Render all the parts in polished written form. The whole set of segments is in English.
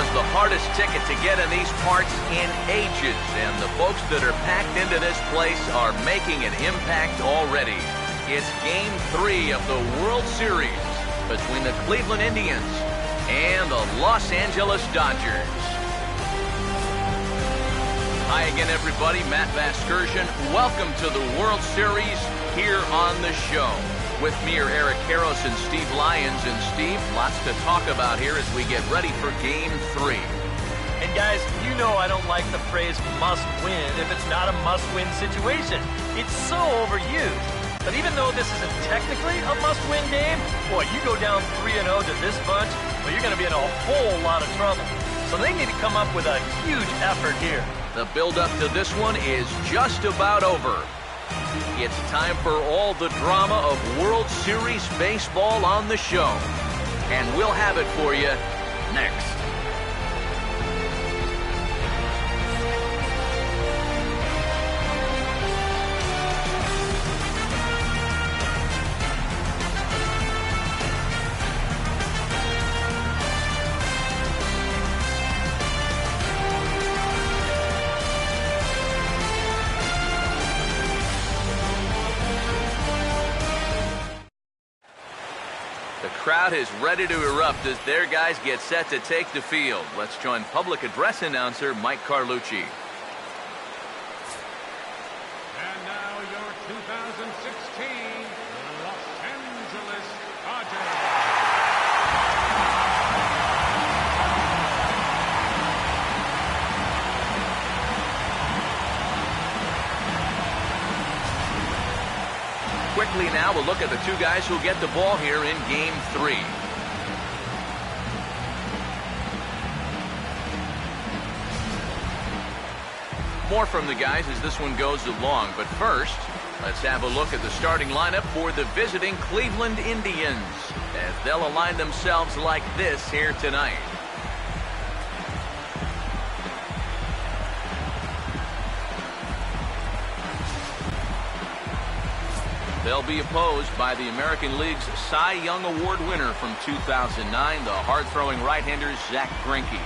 was the hardest ticket to get in these parts in ages, and the folks that are packed into this place are making an impact already. It's Game 3 of the World Series between the Cleveland Indians and the Los Angeles Dodgers. Hi again, everybody. Matt Vasgersian. Welcome to the World Series here on the show. With me are Eric Karros and Steve Lyons. And Steve, lots to talk about here as we get ready for Game 3. And guys, you know I don't like the phrase must win if it's not a must-win situation. It's so overused. But even though this isn't technically a must-win game, boy, you go down 3-0 to this bunch, well, you're going to be in a whole lot of trouble. So they need to come up with a huge effort here. The build-up to this one is just about over. It's time for all the drama of World Series baseball on the show. And we'll have it for you next. The crowd is ready to erupt as their guys get set to take the field. Let's join public address announcer Mike Carlucci. And now your 2016 Los Angeles Dodgers. Quickly now, we'll look at the two guys who get the ball here in Game 3. More from the guys as this one goes along, but first, let's have a look at the starting lineup for the visiting Cleveland Indians as they'll align themselves like this here tonight. They'll be opposed by the American League's Cy Young Award winner from 2009, the hard-throwing right-hander Zach Greinke.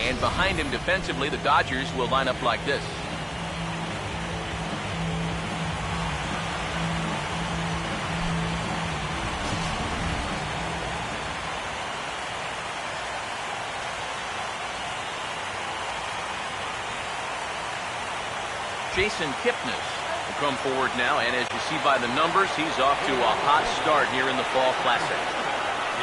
And behind him defensively, the Dodgers will line up like this. Jason Kipnis will come forward now, and as you see by the numbers, he's off to a hot start here in the Fall Classic.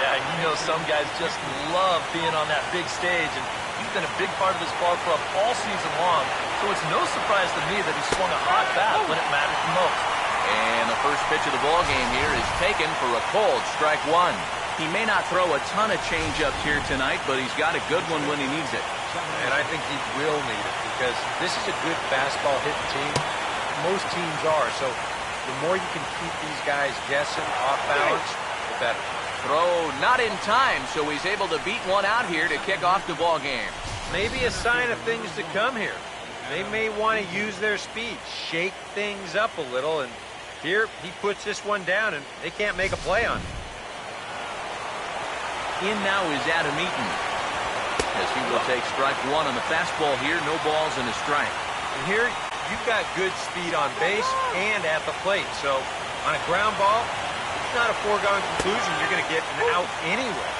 Yeah, you know some guys just love being on that big stage, and he's been a big part of this ball club all season long. So it's no surprise to me that he swung a hot bat when it mattered the most. And the first pitch of the ball game here is taken for a cold strike one. He may not throw a ton of changeups here tonight, but he's got a good one when he needs it. And I think he will need it because this is a good fastball hitting team. Most teams are. So the more you can keep these guys guessing off balance, the better. Throw not in time, so he's able to beat one out here to kick off the ball game. Maybe a sign of things to come here. They may want to use their speed, shake things up a little, and here he puts this one down, and they can't make a play on it. In now is Adam Eaton, as he will take strike one on the fastball here. No balls and a strike. And here you've got good speed on base and at the plate. So on a ground ball, it's not a foregone conclusion you're going to get an out anyway.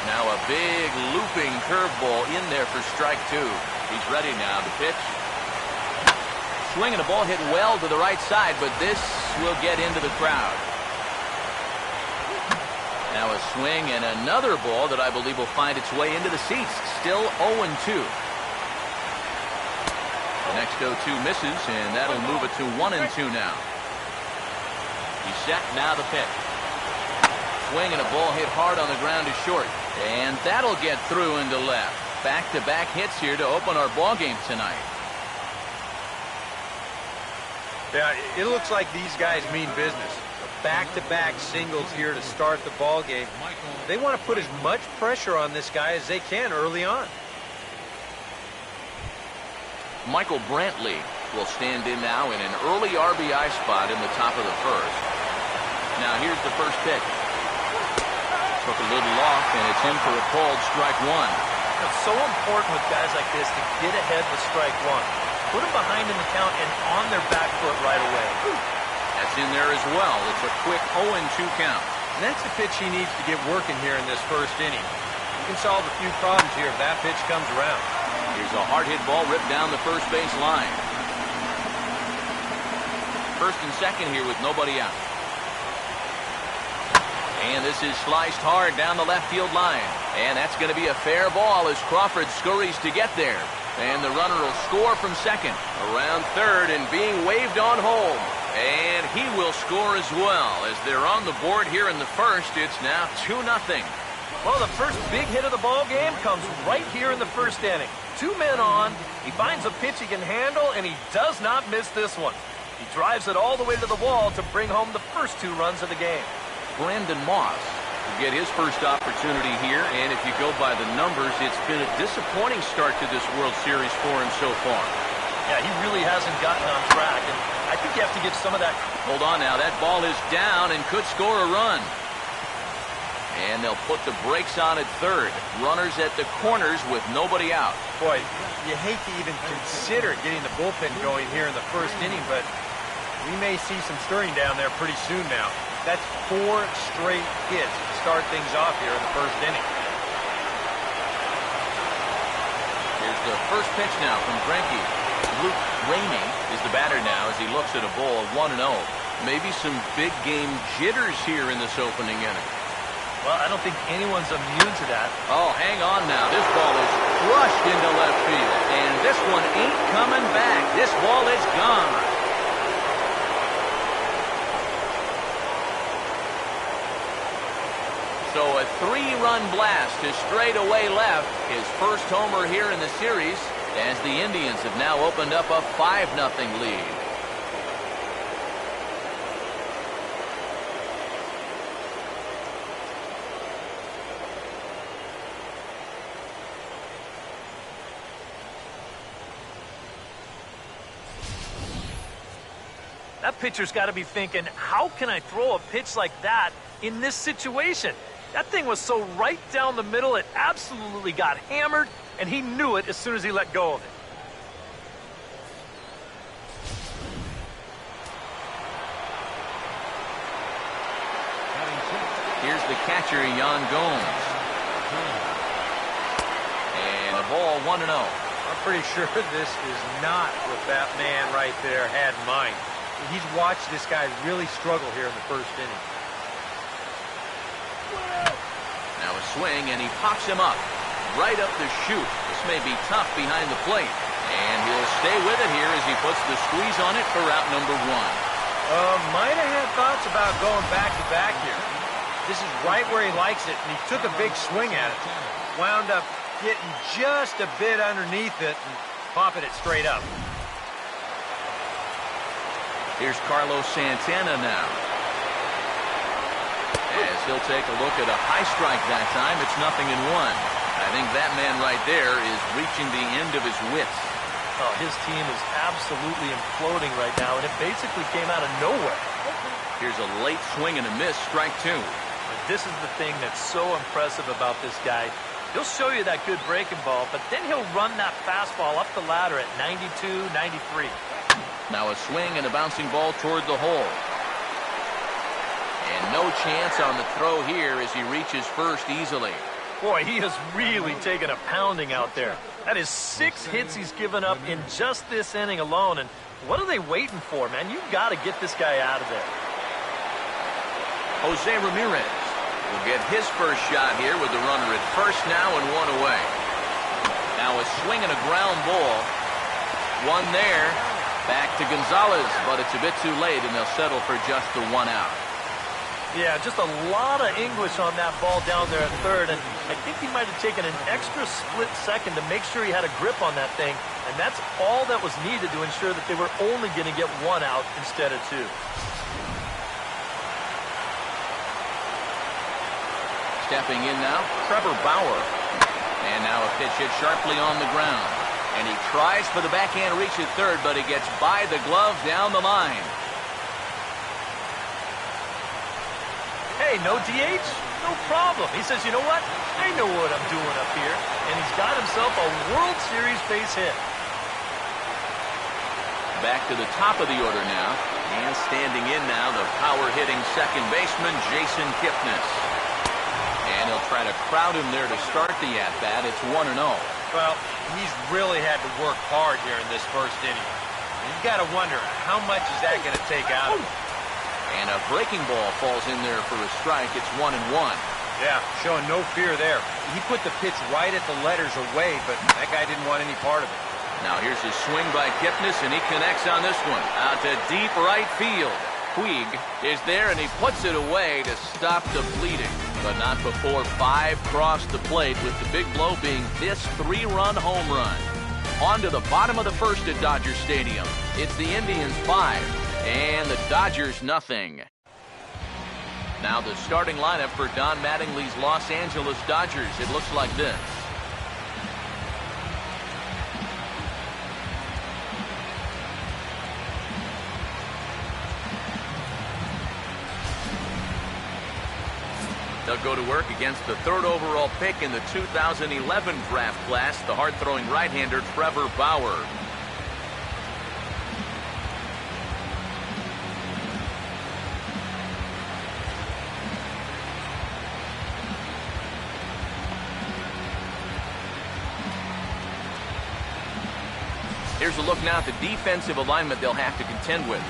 Now a big looping curveball in there for strike two. He's ready now to pitch. Swinging a ball hit well to the right side, but this will get into the crowd. Now a swing and another ball that I believe will find its way into the seats. Still 0-2. The next 0-2 misses, and that'll move it to 1-2 now. He's set, now the pitch. Swing and a ball hit hard on the ground to short. And that'll get through into left. Back-to-back hits here to open our ball game tonight. Yeah, it looks like these guys mean business. Back-to-back singles here to start the ball game. They want to put as much pressure on this guy as they can early on. Michael Brantley will stand in now in an early RBI spot in the top of the first. Now here's the first pitch. Took a little off, and it's in for a called strike one. It's so important with guys like this to get ahead with strike one. Put them behind in the count and on their back foot right away. That's in there as well. It's a quick 0-2 count. And that's the pitch he needs to get working here in this first inning. You can solve a few problems here if that pitch comes around. Here's a hard hit ball ripped down the first base line. First and second here with nobody out. And this is sliced hard down the left field line. And that's going to be a fair ball as Crawford scurries to get there. And the runner will score from second. Around third and being waved on home. And he will score as well. As they're on the board here in the first, it's now 2-0. Well, the first big hit of the ball game comes right here in the first inning. 2 men on. He finds a pitch he can handle, and he does not miss this one. He drives it all the way to the wall to bring home the first 2 runs of the game. Brandon Moss will get his first opportunity here, and if you go by the numbers, it's been a disappointing start to this World Series for him so far. Yeah, he really hasn't gotten on track, and I think you have to give some of that. Hold on now, that ball is down and could score a run. And they'll put the brakes on at third. Runners at the corners with nobody out. Boy, you hate to even consider getting the bullpen going here in the first inning, but we may see some stirring down there pretty soon now. That's 4 straight hits to start things off here in the first inning. Here's the first pitch now from Greinke. Luke Rainey is the batter now as he looks at a ball of 1-0. Maybe some big game jitters here in this opening inning. Well, I don't think anyone's immune to that. Oh, hang on now. This ball is crushed into left field. And this one ain't coming back. This ball is gone. So a 3-run blast to straightaway left. His first homer here in the series as the Indians have now opened up a 5-0 lead. That pitcher's got to be thinking, how can I throw a pitch like that in this situation? That thing was so right down the middle, it absolutely got hammered, and he knew it as soon as he let go of it. Here's the catcher, Yan Gomes. And a ball 1-0. I'm pretty sure this is not what that man right there had in mind. He's watched this guy really struggle here in the first inning. Now a swing, and he pops him up. Right up the chute. This may be tough behind the plate. And he'll stay with it here as he puts the squeeze on it for out number 1. Might have had thoughts about going back-to-back here. This is right where he likes it, and he took a big swing at it. Wound up getting just a bit underneath it and popping it straight up. Here's Carlos Santana now. As he'll take a look at a high strike that time, it's 0-1. I think that man right there is reaching the end of his wits. Oh, his team is absolutely imploding right now, and it basically came out of nowhere. Here's a late swing and a miss, strike 2. But this is the thing that's so impressive about this guy. He'll show you that good breaking ball, but then he'll run that fastball up the ladder at 92, 93. Now a swing and a bouncing ball toward the hole. And no chance on the throw here as he reaches first easily. Boy, he has really taken a pounding out there. That is 6 hits he's given up in just this inning alone. And what are they waiting for, man? You've got to get this guy out of there. Jose Ramirez will get his first shot here with the runner at first now and 1 away. Now a swing and a ground ball. 1 there. Back to Gonzalez, but it's a bit too late, and they'll settle for just the 1 out. Yeah, just a lot of English on that ball down there at third, and I think he might have taken an extra split second to make sure he had a grip on that thing, and that's all that was needed to ensure that they were only going to get 1 out instead of 2. Stepping in now, Trevor Bauer. And now a pitch hit sharply on the ground. And he tries for the backhand reach at third, but he gets by the glove down the line. Hey, no DH? No problem. He says, you know what? I know what I'm doing up here. And he's got himself a World Series base hit. Back to the top of the order now. And standing in now, the power-hitting second baseman, Jason Kipnis. And he'll try to crowd him there to start the at-bat. It's 1-0. Well, he's really had to work hard here in this first inning. You got to wonder, how much is that going to take out of him? And a breaking ball falls in there for a strike. It's 1-1. Yeah, showing no fear there. He put the pitch right at the letters away, but that guy didn't want any part of it. Now here's a swing by Kipnis, and he connects on this one. Out to deep right field. Puig is there, and he puts it away to stop the bleeding. But not before 5 crossed the plate, with the big blow being this 3-run home run. On to the bottom of the first at Dodger Stadium. It's the Indians 5 and the Dodgers nothing. Now the starting lineup for Don Mattingly's Los Angeles Dodgers. It looks like this. They'll go to work against the 3rd overall pick in the 2011 draft class, the hard-throwing right-hander Trevor Bauer. Here's a look now at the defensive alignment they'll have to contend with.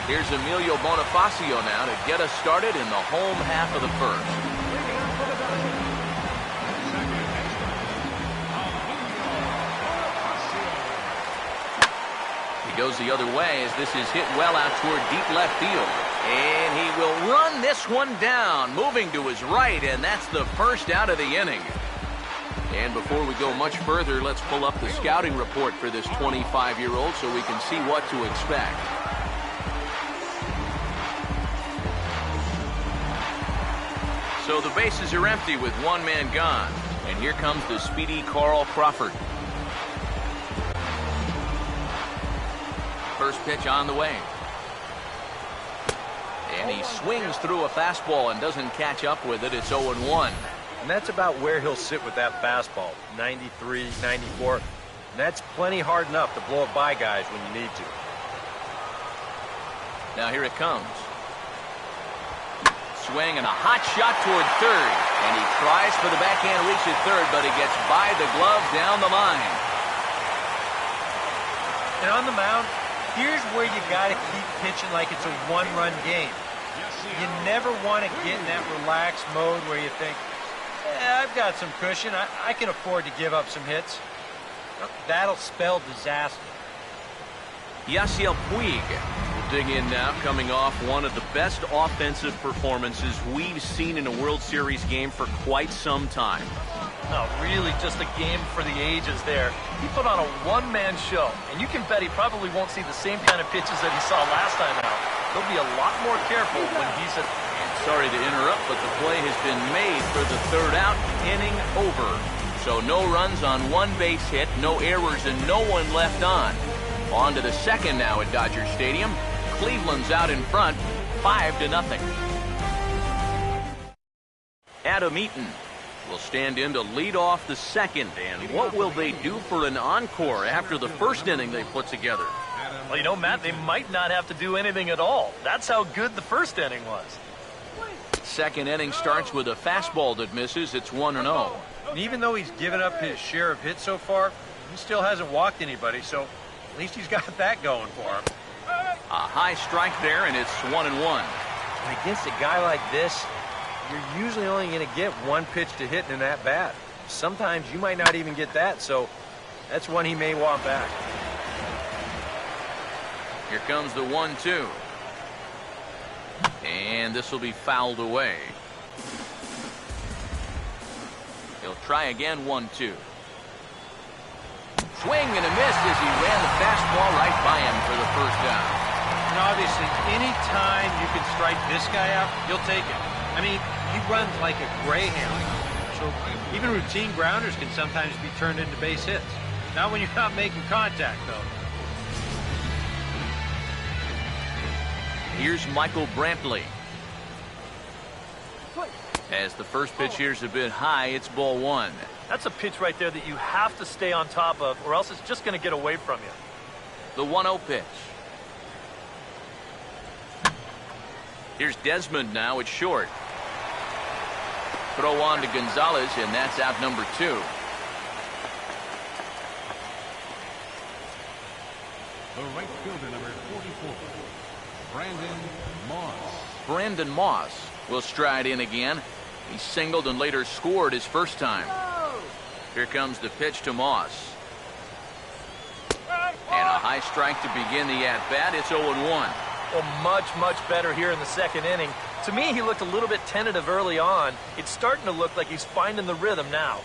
Here's Emilio Bonifacio now to get us started in the home half of the first. He goes the other way as this is hit well out toward deep left field. And he will run this one down, moving to his right, and that's the first out of the inning. And before we go much further, let's pull up the scouting report for this 25-year-old so we can see what to expect. So the bases are empty with 1 man gone. And here comes the speedy Carl Crawford. First pitch on the way. And he swings through a fastball and doesn't catch up with it. It's 0-1. And that's about where he'll sit with that fastball, 93, 94. And that's plenty hard enough to blow it by guys when you need to. Now here it comes. Swing and a hot shot toward third. And he tries for the backhand reach at third, but he gets by the glove down the line. And on the mound, here's where you got to keep pitching like it's a 1-run game. You never want to get in that relaxed mode where you think, Yeah, I've got some cushion. I can afford to give up some hits. That'll spell disaster. Yasiel Puig will dig in now, coming off one of the best offensive performances we've seen in a World Series game for quite some time. No, really just a game for the ages there. He put on a one-man show, and you can bet he probably won't see the same kind of pitches that he saw last time out. He'll be a lot more careful when he's at... Sorry to interrupt, but the play has been made for the third out, inning over. So no runs on one base hit, no errors, and no one left on. On to the second now at Dodger Stadium. Cleveland's out in front, 5-0. Adam Eaton will stand in to lead off the second. And what will they do for an encore after the first inning they put together? Well, you know, Matt, they might not have to do anything at all. That's how good the first inning was. Second inning starts with a fastball that misses. It's 1-0. And even though he's given up his share of hits so far, he still hasn't walked anybody, so at least he's got that going for him. A high strike there, and it's 1-1. Against a guy like this, you're usually only going to get one pitch to hit in that bat. Sometimes you might not even get that, so that's one he may want back. Here comes the 1-2. And this will be fouled away. He'll try again, 1-2. Swing and a miss as he ran the fastball right by him for the first down. And obviously, any time you can strike this guy out, you'll take it. I mean, he runs like a greyhound. So even routine grounders can sometimes be turned into base hits. Not when you're not making contact, though. Here's Michael Brantley. As the first pitch here's a bit high, it's ball one. That's a pitch right there that you have to stay on top of, or else it's just going to get away from you. The 1-0 pitch. Here's Desmond now at short. Throw on to Gonzalez, and that's out number 2. The right fielder, number 44, Brandon Moss. Brandon Moss will stride in again. He singled and later scored his first time. Here comes the pitch to Moss. And a high strike to begin the at-bat. It's 0-1. Well, much better here in the second inning. To me, he looked a little bit tentative early on. It's starting to look like he's finding the rhythm now.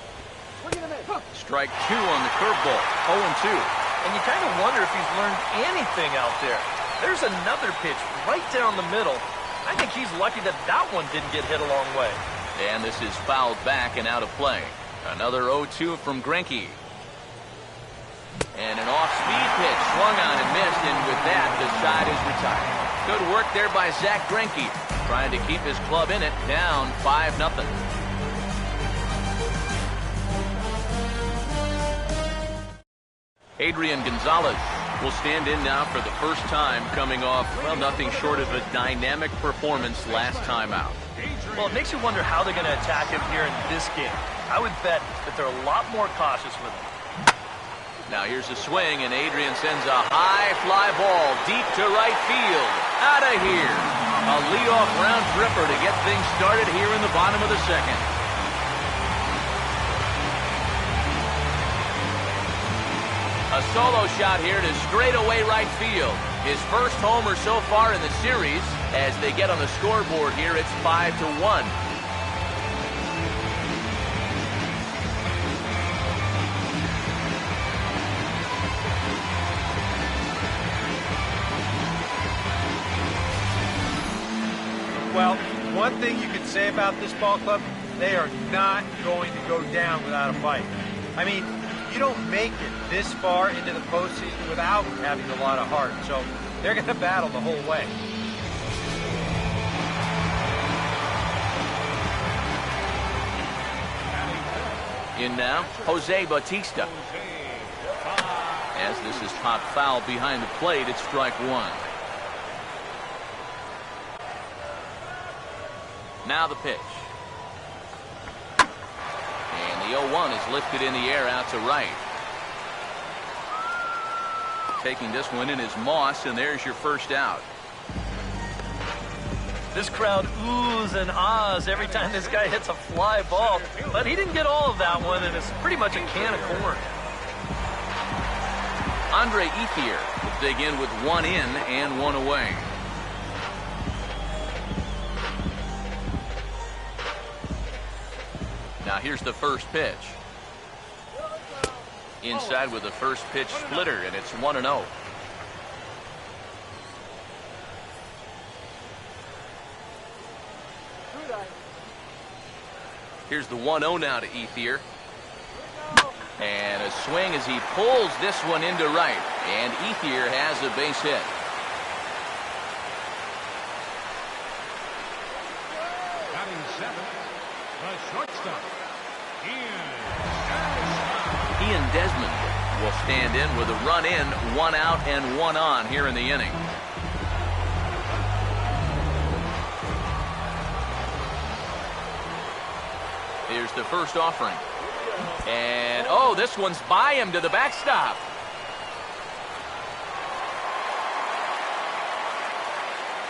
Strike 2 on the curveball. 0-2. And you kind of wonder if he's learned anything out there. There's another pitch right down the middle. I think he's lucky that that one didn't get hit a long way. And this is fouled back and out of play. Another 0-2 from Greinke. And an off-speed pitch swung on and missed, and with that, the side is retired. Good work there by Zach Greinke, trying to keep his club in it, down 5-0. Adrian Gonzalez will stand in now for the first time, coming off, well, nothing short of a dynamic performance last time out. Well, it makes you wonder how they're going to attack him here in this game. I would bet that they're a lot more cautious with him. Now here's a swing, and Adrian sends a high fly ball deep to right field. Out of here. A leadoff round tripper to get things started here in the bottom of the second. A solo shot here to straightaway right field. His first homer so far in the series. As they get on the scoreboard here, it's 5-1. Well, one thing you could say about this ball club, they are not going to go down without a fight. I mean, you don't make it this far into the postseason without having a lot of heart, so they're going to battle the whole way. In now, Jose Bautista. As this is popped foul behind the plate, it's strike 1. Now the pitch. And the 0-1 is lifted in the air out to right. Taking this one in is Moss, and there's your first out. This crowd oohs and ahs every time this guy hits a fly ball. But he didn't get all of that one, and it's pretty much a can of corn. Andre Ethier will dig in with one in and one away. Now here's the first pitch. Inside with the first pitch splitter, and it's 1-0. Here's the 1-0 now to Ethier. And a swing as he pulls this one into right. And Ethier has a base hit. Batting seventh, the shortstop, Ian Desmond will stand in with a run in, one out, and one on here in the inning. Here's the first offering. And, oh, this one's by him to the backstop.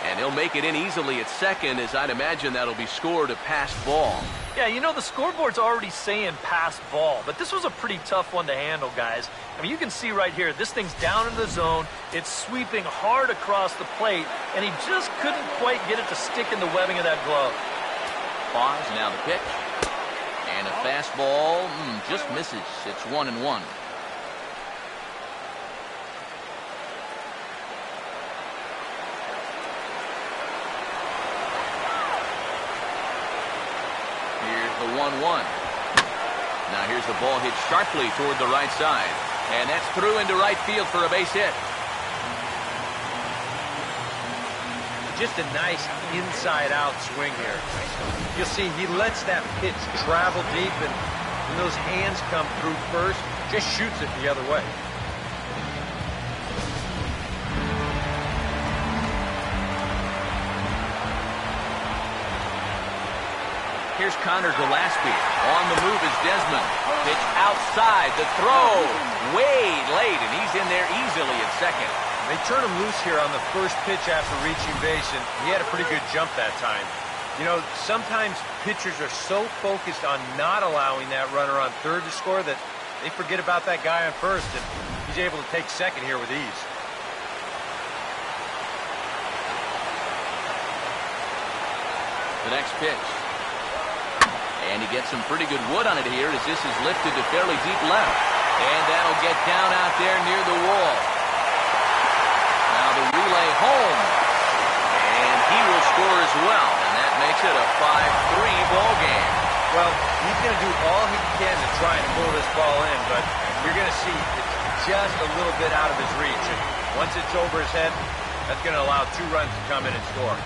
And he'll make it in easily at second, as I'd imagine that'll be scored a passed ball. Yeah, you know, the scoreboard's already saying pass ball, but this was a pretty tough one to handle, guys. I mean, you can see right here, this thing's down in the zone. It's sweeping hard across the plate, and he just couldn't quite get it to stick in the webbing of that glove. Pause, now the pitch. And a fastball just misses. It's 1-1. Here's the 1-1. Now here's the ball hit sharply toward the right side. And that's through into right field for a base hit. Just a nice inside-out swing here. You'll see he lets that pitch travel deep, and when those hands come through first, just shoots it the other way. Here's Connor Gillespie. On the move is Desmond. Pitch outside. The throw way late, and he's in there easily at second. They turn him loose here on the first pitch after reaching base, and he had a pretty good jump that time. You know, sometimes pitchers are so focused on not allowing that runner on third to score that they forget about that guy on first, and he's able to take second here with ease. The next pitch. And he gets some pretty good wood on it here as this is lifted to fairly deep left. And that'll get down out there near the wall. Now the relay home. And he will score as well. And that makes it a 5-3 ball game. Well, he's going to do all he can to try and pull this ball in, but you're going to see it's just a little bit out of his reach. And once it's over his head, that's going to allow 2 runs to come in and score.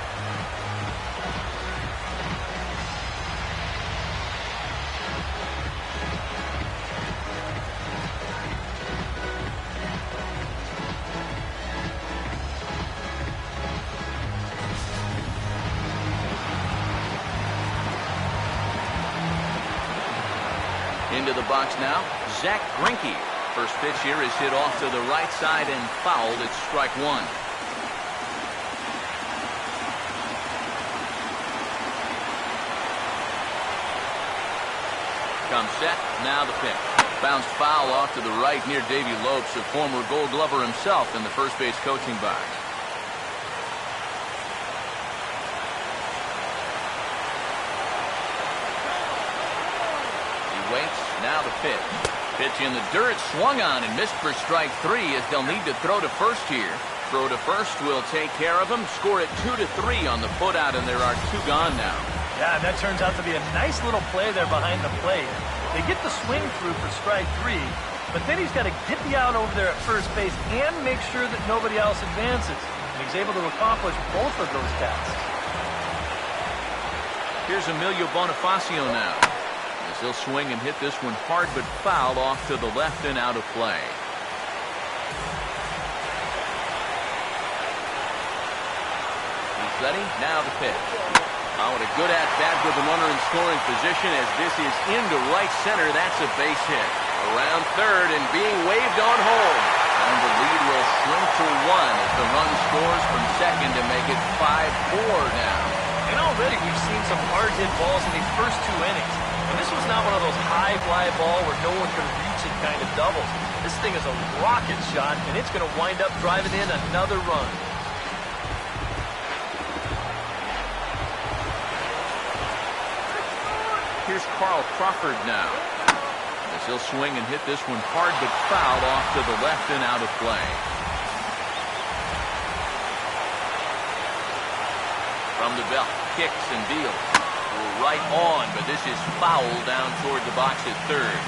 Into the box now, Zach Greinke. First pitch here is hit off to the right side and fouled. It's strike one. Comes set, now the pitch. Bounced foul off to the right near Davey Lopes, a former Gold Glover himself in the first base coaching box. Waits, now the pitch. Pitch in the dirt, swung on and missed for strike 3 as they'll need to throw to first here. Throw to first will take care of him. Score it 2-3 on the putout, and there are 2 gone now. Yeah, and that turns out to be a nice little play there behind the plate. They get the swing through for strike 3, but then he's got to get the out over there at first base and make sure that nobody else advances. And he's able to accomplish both of those tasks. Here's Emilio Bonifacio now. As he'll swing and hit this one hard but foul off to the left and out of play. He's ready. Now the pitch. Oh, and a good at-bat with the runner in scoring position as this is into right center. That's a base hit. Around third and being waved on home. And the lead will shrink to 1 as the run scores from second to make it 5-4 now. already we've seen some hard-hit balls in these first 2 innings. And this was not one of those high-fly ball where no one can reach it kind of doubles. This thing is a rocket shot, and it's going to wind up driving in another run. Here's Carl Crawford now. As he'll swing and hit this one hard but fouled off to the left and out of play. From the belt, kicks and deals. Right on, but this is foul down toward the box at third.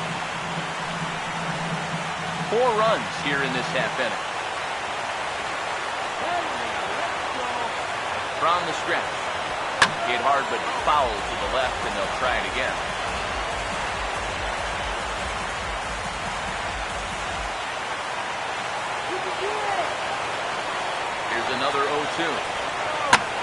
4 runs here in this half inning. From the stretch. Hit hard but foul to the left, and they'll try it again. Here's another 0-2.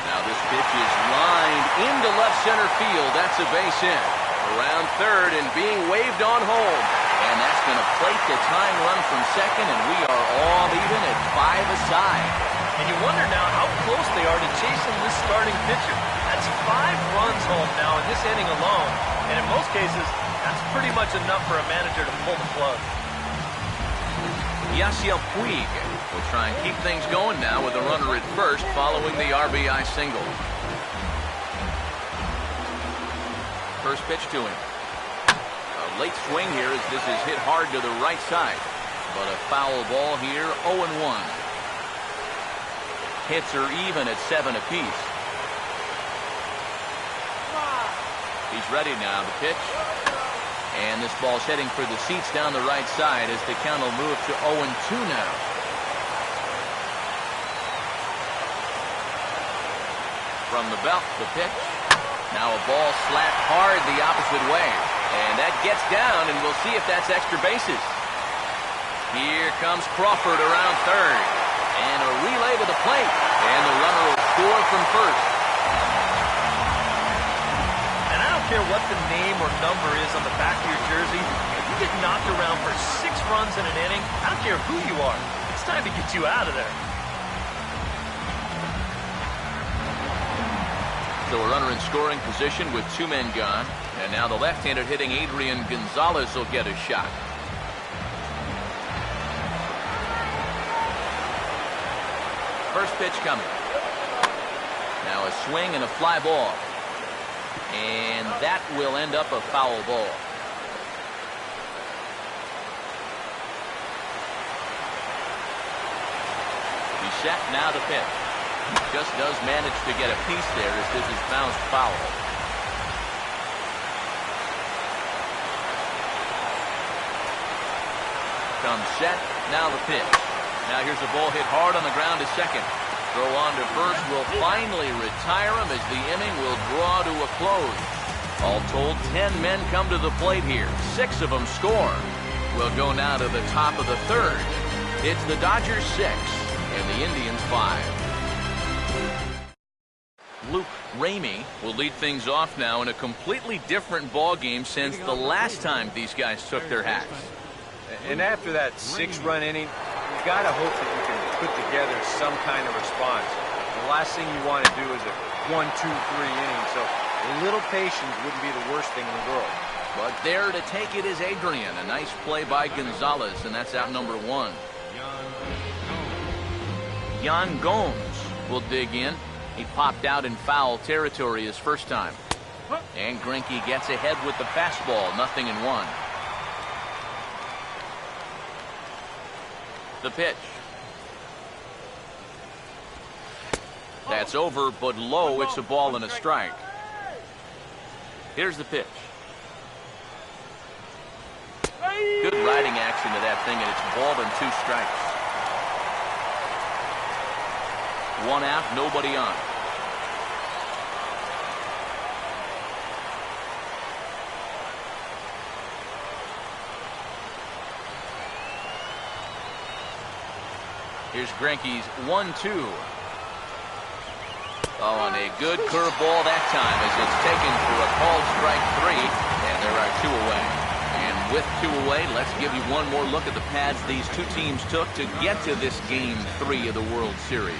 Now this pitch is lined into left center field. That's a base hit. Around third and being waved on home. And that's going to plate the tying run from second, and we are all even at 5 aside. And you wonder now how close they are to chasing this starting pitcher. That's 5 runs home now in this inning alone. And in most cases, that's pretty much enough for a manager to pull the plug. Yasiel Puig will try and keep things going now with a runner at first following the RBI single. First pitch to him. A late swing here as this is hit hard to the right side. But a foul ball here, 0-1. Hits are even at 7 apiece. He's ready now, the pitch. And this ball's heading for the seats down the right side as the count will move to 0-2 now. From the belt, the pitch. Now a ball slapped hard the opposite way. And that gets down, and we'll see if that's extra bases. Here comes Crawford around third. And a relay to the plate. And the runner will score from first. And I don't care what the name or number is on the back of your jersey. If you get knocked around for 6 runs in an inning, I don't care who you are. It's time to get you out of there. So a runner in scoring position with 2 men gone. And now the left-hander hitting Adrian Gonzalez will get a shot. First pitch coming. Now a swing and a fly ball. And that will end up a foul ball. He's set, now the pitch. Just does manage to get a piece there as this is bounced foul. Comes set, now the pitch. Now here's a ball hit hard on the ground to second. Throw on to first will finally retire him as the inning will draw to a close. All told, 10 men come to the plate here. 6 of them score. We'll go now to the top of the third. It's the Dodgers 6 and the Indians 5. Luke Ramey will lead things off now in a completely different ball game since the last time these guys took their hats. And after that 6-run inning, you've got to hope that you can put together some kind of response. The last thing you want to do is a 1, 2, 3 inning, so a little patience wouldn't be the worst thing in the world. But there to take it is Adrian. A nice play by Gonzalez, and that's out number 1. Yan Gomes will dig in. He popped out in foul territory his first time. And Greinke gets ahead with the fastball, 0-1. The pitch. That's over, but low. It's a ball and a strike. Here's the pitch. Good riding action to that thing, and it's ball and 2 strikes. 1 out, nobody on. Here's Greinke's 1-2. Oh, and a good curveball that time as it's taken for a called strike 3, and there are 2 away. And with 2 away, let's give you one more look at the pads these 2 teams took to get to this Game 3 of the World Series.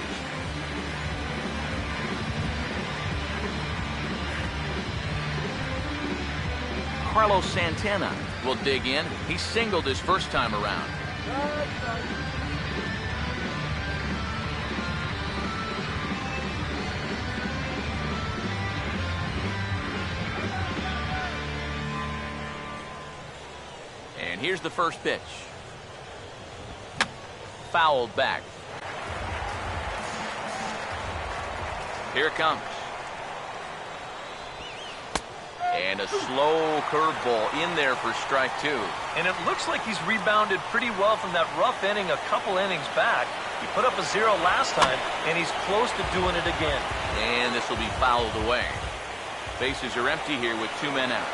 Carlos Santana will dig in. He singled his first time around. And here's the first pitch. Fouled back. Here it comes. And a slow curveball in there for strike two. And it looks like he's rebounded pretty well from that rough inning a couple innings back. He put up a 0 last time, and he's close to doing it again. And this will be fouled away. Bases are empty here with 2 men out.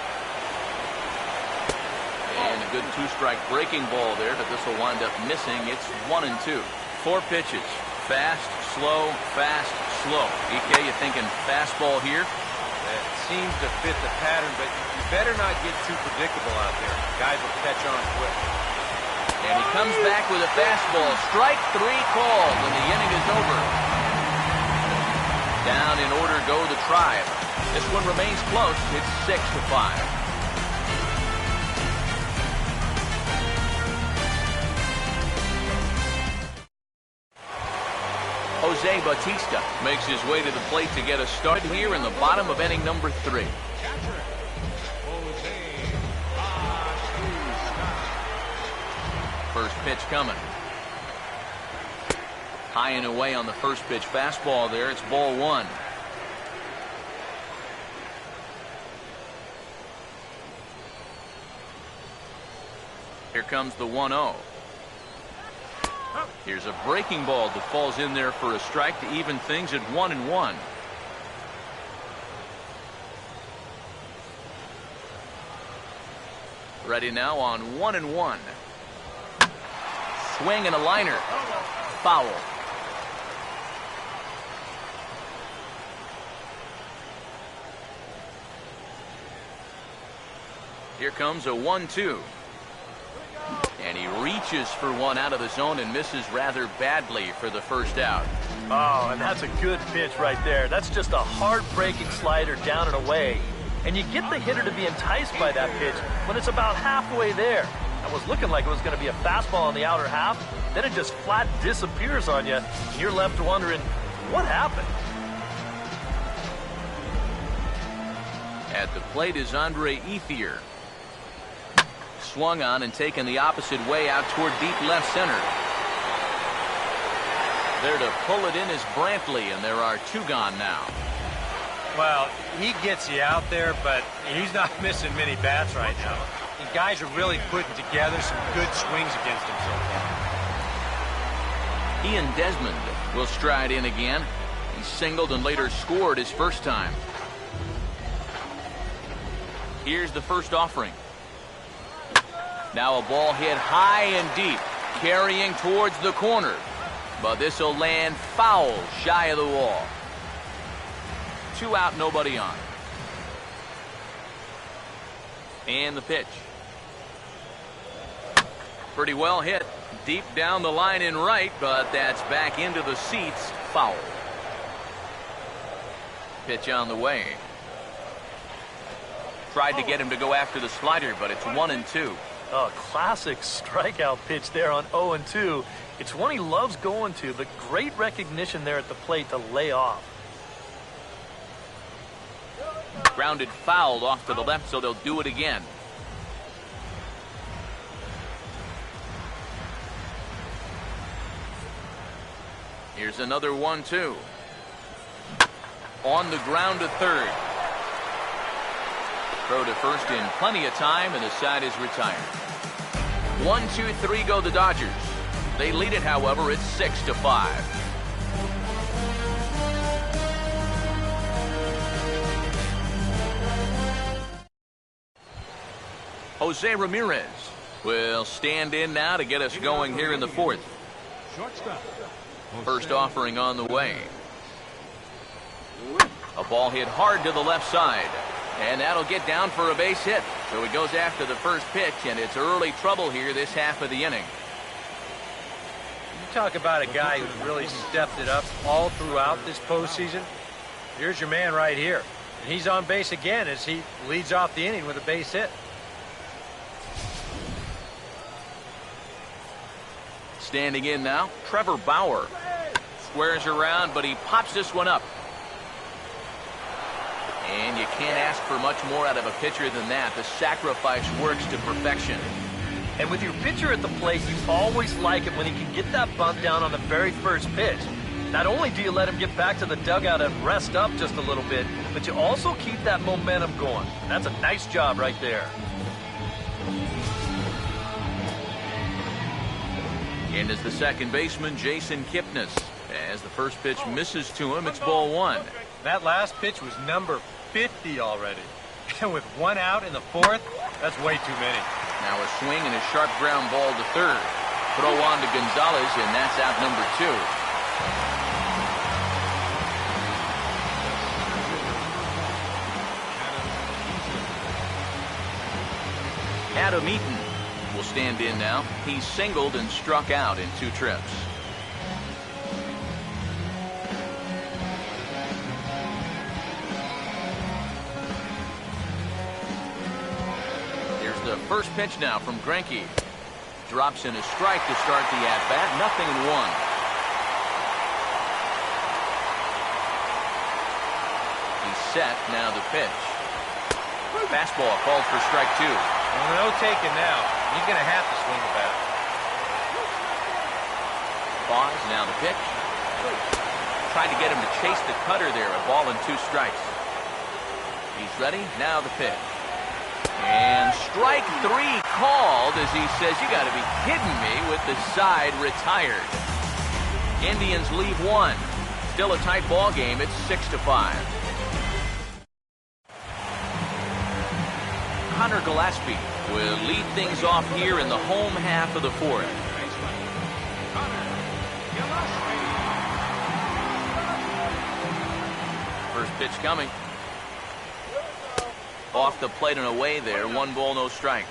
And a good 2-strike breaking ball there, but this will wind up missing. It's 1-2. 4 pitches. Fast, slow, fast, slow. EK, you thinking fastball here? That seems to fit the pattern, but you better not get too predictable out there. Guys will catch on quick. And he comes back with a fastball. Strike 3 called, and the inning is over. Down in order go the Tribe. This one remains close. It's 6-5. Jose Bautista makes his way to the plate to get a start here in the bottom of inning number 3. First pitch coming. High and away on the first pitch fastball there. It's ball 1. Here comes the 1-0. Here's a breaking ball that falls in there for a strike to even things at 1-1. Ready now on 1-1. Swing and a liner. Foul. Here comes a 1-2. And he reaches for one out of the zone and misses rather badly for the first out. Oh, and that's a good pitch right there. That's just a hard-breaking slider down and away. And you get the hitter to be enticed by that pitch when it's about halfway there. That was looking like it was going to be a fastball in the outer half. Then it just flat disappears on you. And you're left wondering, what happened? At the plate is Andre Ethier. Swung on and taken the opposite way out toward deep left center. There to pull it in is Brantley, and there are 2 gone now. Well, he gets you out there, but he's not missing many bats right now. The guys are really putting together some good swings against him so far. Ian Desmond will stride in again. He singled and later scored his first time. Here's the first offering. Now a ball hit high and deep, carrying towards the corner. But this will land foul, shy of the wall. 2 out, nobody on. And the pitch. Pretty well hit. Deep down the line in right, but that's back into the seats. Foul. Pitch on the way. Tried to get him to go after the slider, but it's 1-2. A classic strikeout pitch there on 0-2. It's one he loves going to, but great recognition there at the plate to lay off. Grounded fouled off to the left, so they'll do it again. Here's another 1-2. On the ground to third. Throw to first in plenty of time, and the side is retired. 1-2-3 go the Dodgers. They lead it, however, it's 6-5. Jose Ramirez will stand in now to get us going here in the 4th. First offering on the way. A ball hit hard to the left side. And that'll get down for a base hit. So he goes after the first pitch, and it's early trouble here this half of the inning. You talk about a guy who's really stepped it up all throughout this postseason. Here's your man right here. And he's on base again as he leads off the inning with a base hit. Standing in now, Trevor Bauer. Squares around, but he pops this one up. And you can't ask for much more out of a pitcher than that. The sacrifice works to perfection. And with your pitcher at the plate, you always like it when he can get that bunt down on the very first pitch. Not only do you let him get back to the dugout and rest up just a little bit, but you also keep that momentum going. And that's a nice job right there. In is the second baseman, Jason Kipnis. As the first pitch misses to him, it's ball one. That last pitch was number 50 already. And with one out in the fourth, that's way too many. Now a swing and a sharp ground ball to third. Throw on to Gonzalez, and that's out number two. Adam Eaton will stand in now. He's singled and struck out in 2 trips. Here's the first pitch now from Greinke. Drops in a strike to start the at-bat. 0-1. He's set. Now the pitch. Fastball called for strike 2. Well, no taking now. You're going to have to swing the bat. Pause. Now the pitch. Tried to get him to chase the cutter there. A ball and 2 strikes. He's ready. Now the pitch. And strike 3 called as he says, you got to be kidding me, with the side retired. Indians leave 1. Still a tight ball game. It's 6-5. Connor Gillespie will lead things off here in the home half of the fourth. First pitch coming. Off the plate and away there. 1 ball, no strikes.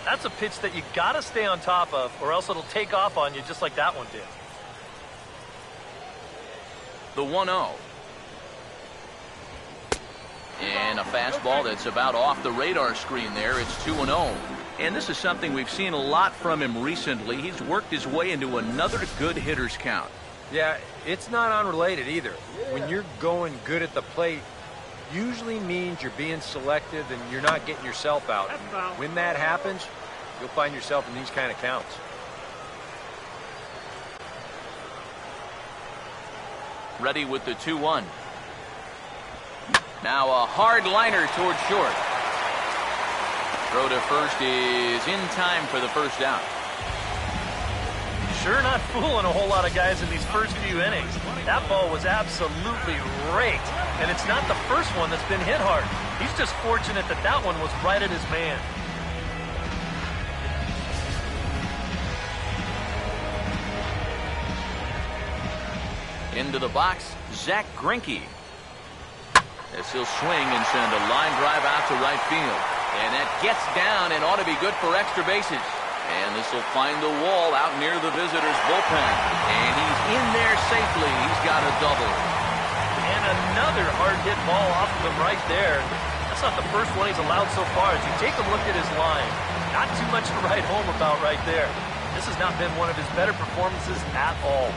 That's a pitch that you got to stay on top of, or else it'll take off on you just like that one did. The 1-0. And a fastball that's about off the radar screen there. It's 2-0. And this is something we've seen a lot from him recently. He's worked his way into another good hitter's count. Yeah, it's not unrelated either. When you're going good at the plate, usually means you're being selective and you're not getting yourself out. And when that happens, you'll find yourself in these kind of counts. Ready with the 2-1. Now a hard liner towards short. Throw to first is in time for the first out. Sure not fooling a whole lot of guys in these first few innings. That ball was absolutely raked, and it's not the first one that's been hit hard. He's just fortunate that that one was right at his man. Into the box, Zach Greinke. As he'll swing and send a line drive out to right field. And that gets down and ought to be good for extra bases. And this will find the wall out near the visitors' bullpen. And he's in there safely. He's got a double. And another hard hit ball off of him right there. That's not the first one he's allowed so far. As you take a look at his line, not too much to write home about right there. This has not been one of his better performances at all.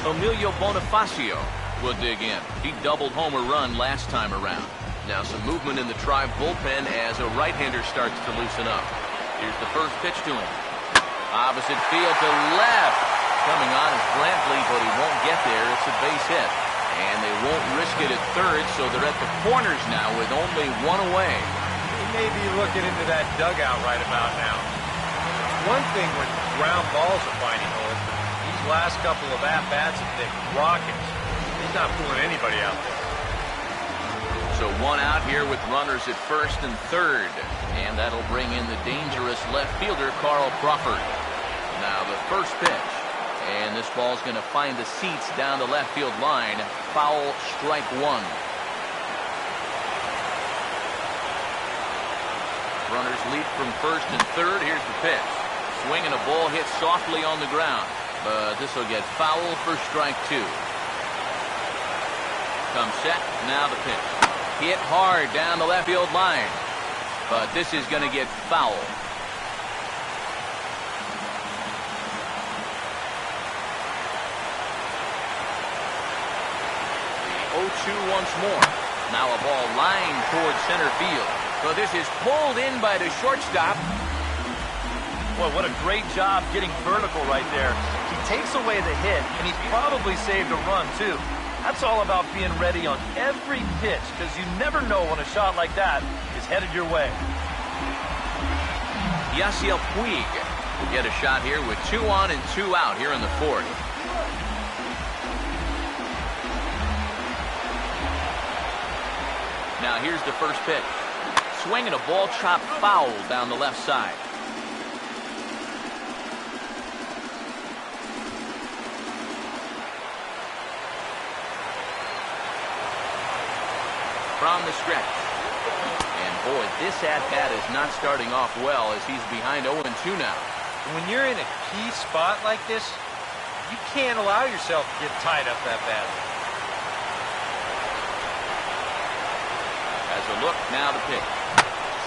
Emilio Bonifacio will dig in. He doubled home a run last time around. Now some movement in the Tribe bullpen as a right-hander starts to loosen up. Here's the first pitch to him. Opposite field to left. Coming on is Brantley, but he won't get there. It's a base hit. And they won't risk it at third, so they're at the corners now with only 1 away. He may be looking into that dugout right about now. One thing when ground balls are finding holes, these last couple of at-bats have been rockets. He's not fooling anybody out there. So 1 out here with runners at first and third. And that'll bring in the dangerous left fielder, Carl Crawford. Now the first pitch. And this ball's going to find the seats down the left field line. Foul, strike 1. Runners leap from first and third. Here's the pitch. Swing and a ball hit softly on the ground. But this will get foul for strike 2. Come set. Now the pitch. Hit hard down the left field line. But this is going to get foul. 0-2 once more. Now a ball lined towards center field. So this is pulled in by the shortstop. Boy, what a great job getting vertical right there. He takes away the hit, and he probably saved a run, too. That's all about being ready on every pitch, because you never know when a shot like that is headed your way. Yasiel Puig will get a shot here with 2 on and 2 out here in the fourth. Now here's the first pitch. Swinging a ball chopped foul down the left side. From the stretch. And boy, this at-bat is not starting off well as he's behind 0-2 now. When you're in a key spot like this, you can't allow yourself to get tied up that badly. As a look, now the pitch.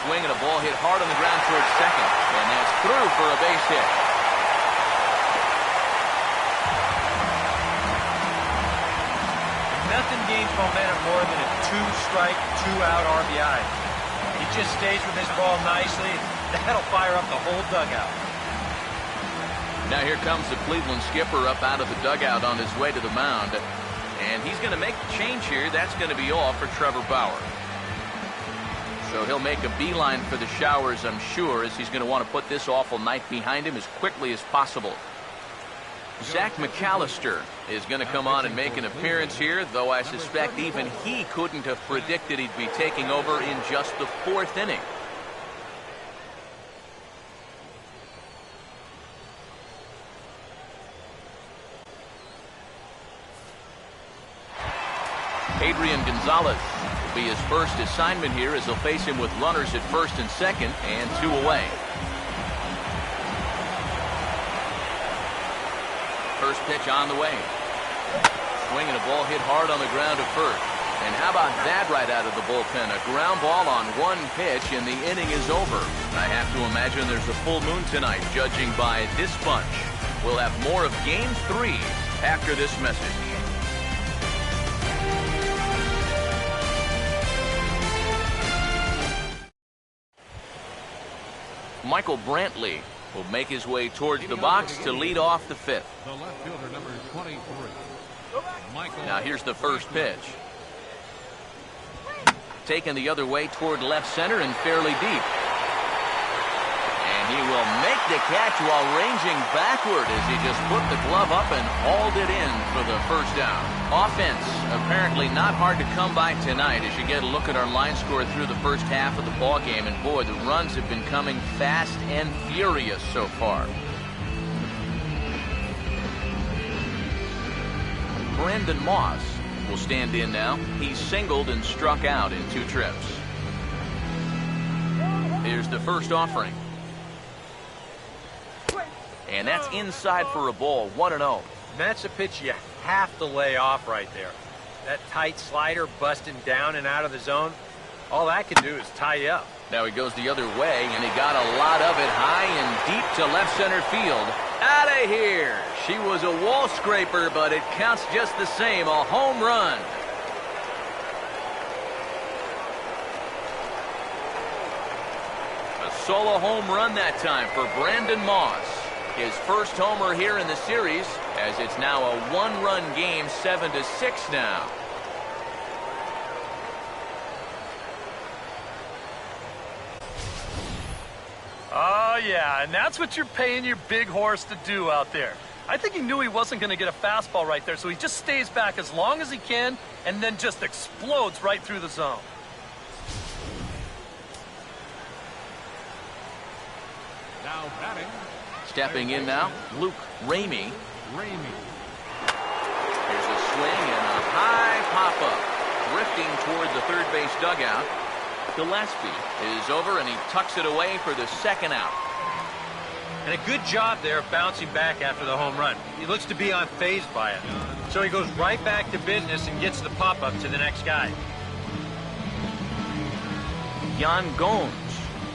Swinging a ball hit hard on the ground towards second. And that's through for a base hit. Nothing gains momentum more than a 2-strike, 2-out RBI. He just stays with his ball nicely. That'll fire up the whole dugout. Now here comes the Cleveland skipper up out of the dugout on his way to the mound. And he's going to make the change here. That's going to be all for Trevor Bauer. So he'll make a beeline for the showers, I'm sure, as he's going to want to put this awful night behind him as quickly as possible. Zach McAllister is going to come on and make an appearance here, though I suspect even he couldn't have predicted he'd be taking over in just the 4th inning. Adrian Gonzalez will be his first assignment here as he'll face him with runners at first and second and 2 away. First pitch on the way. Swinging a ball hit hard on the ground to first. And how about that right out of the bullpen? A ground ball on 1 pitch and the inning is over. I have to imagine there's a full moon tonight, judging by this bunch. We'll have more of Game 3 after this message. Michael Brantley will make his way towards the box to lead off the 5th. The left fielder, number 23. Now here's the first pitch. Taken the other way toward left center and fairly deep. And he will make the catch while ranging backward as he just put the glove up and hauled it in for the first down. Offense apparently not hard to come by tonight as you get a look at our line score through the first half of the ball game. And boy, the runs have been coming fast and furious so far. Brandon Moss will stand in now. He's singled and struck out in 2 trips. Here's the first offering. And that's inside for a ball, 1-0. That's a pitch you have to lay off right there. That tight slider busting down and out of the zone, all that can do is tie you up. Now he goes the other way, and he got a lot of it high and deep to left center field. Out of here! She was a wall scraper, but it counts just the same, a home run. A solo home run that time for Brandon Moss. His first homer here in the series, as it's now a 1-run game, 7-6 now. Oh, yeah, and that's what you're paying your big horse to do out there. I think he knew he wasn't going to get a fastball right there, so he just stays back as long as he can and then just explodes right through the zone. Now batting. Stepping in now, Luke Ramey. Ramey. Here's a swing and a high pop-up. Drifting toward the third base dugout. Gillespie is over and he tucks it away for the 2nd out. And a good job there of bouncing back after the home run. He looks to be unfazed by it. So he goes right back to business and gets the pop-up to the next guy. Yan Gomes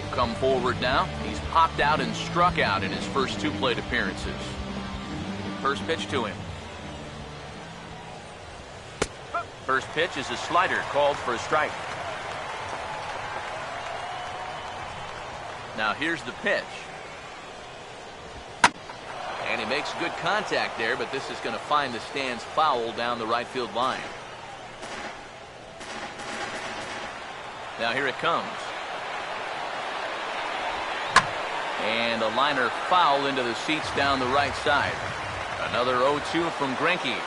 will come forward now. He's popped out and struck out in his first 2 plate appearances. First pitch to him. First pitch is a slider called for a strike. Now here's the pitch. And he makes good contact there, but this is going to find the stands foul down the right field line. Now here it comes. And a liner foul into the seats down the right side. Another 0-2 from Greinke.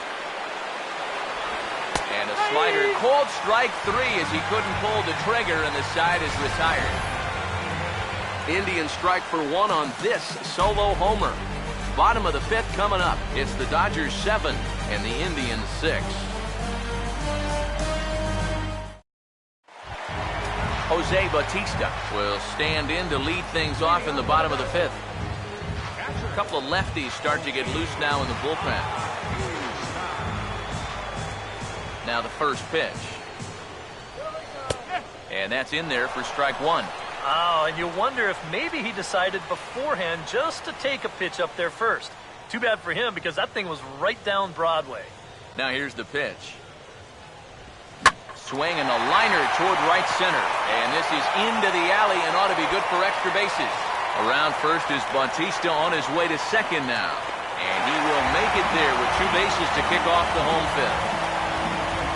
And a slider called strike 3 as he couldn't pull the trigger, and the side is retired. Indians strike for 1 on this solo homer. Bottom of the 5th coming up. It's the Dodgers 7 and the Indians 6. Jose Bautista will stand in to lead things off in the bottom of the 5th. A couple of lefties start to get loose now in the bullpen. Now the first pitch. And that's in there for strike 1. Oh, and you wonder if maybe he decided beforehand just to take a pitch up there first. Too bad for him, because that thing was right down Broadway. Now here's the pitch. Swing and a liner toward right center. And this is into the alley and ought to be good for extra bases. Around first is Bautista on his way to second now. And he will make it there with 2 bases to kick off the home 5th.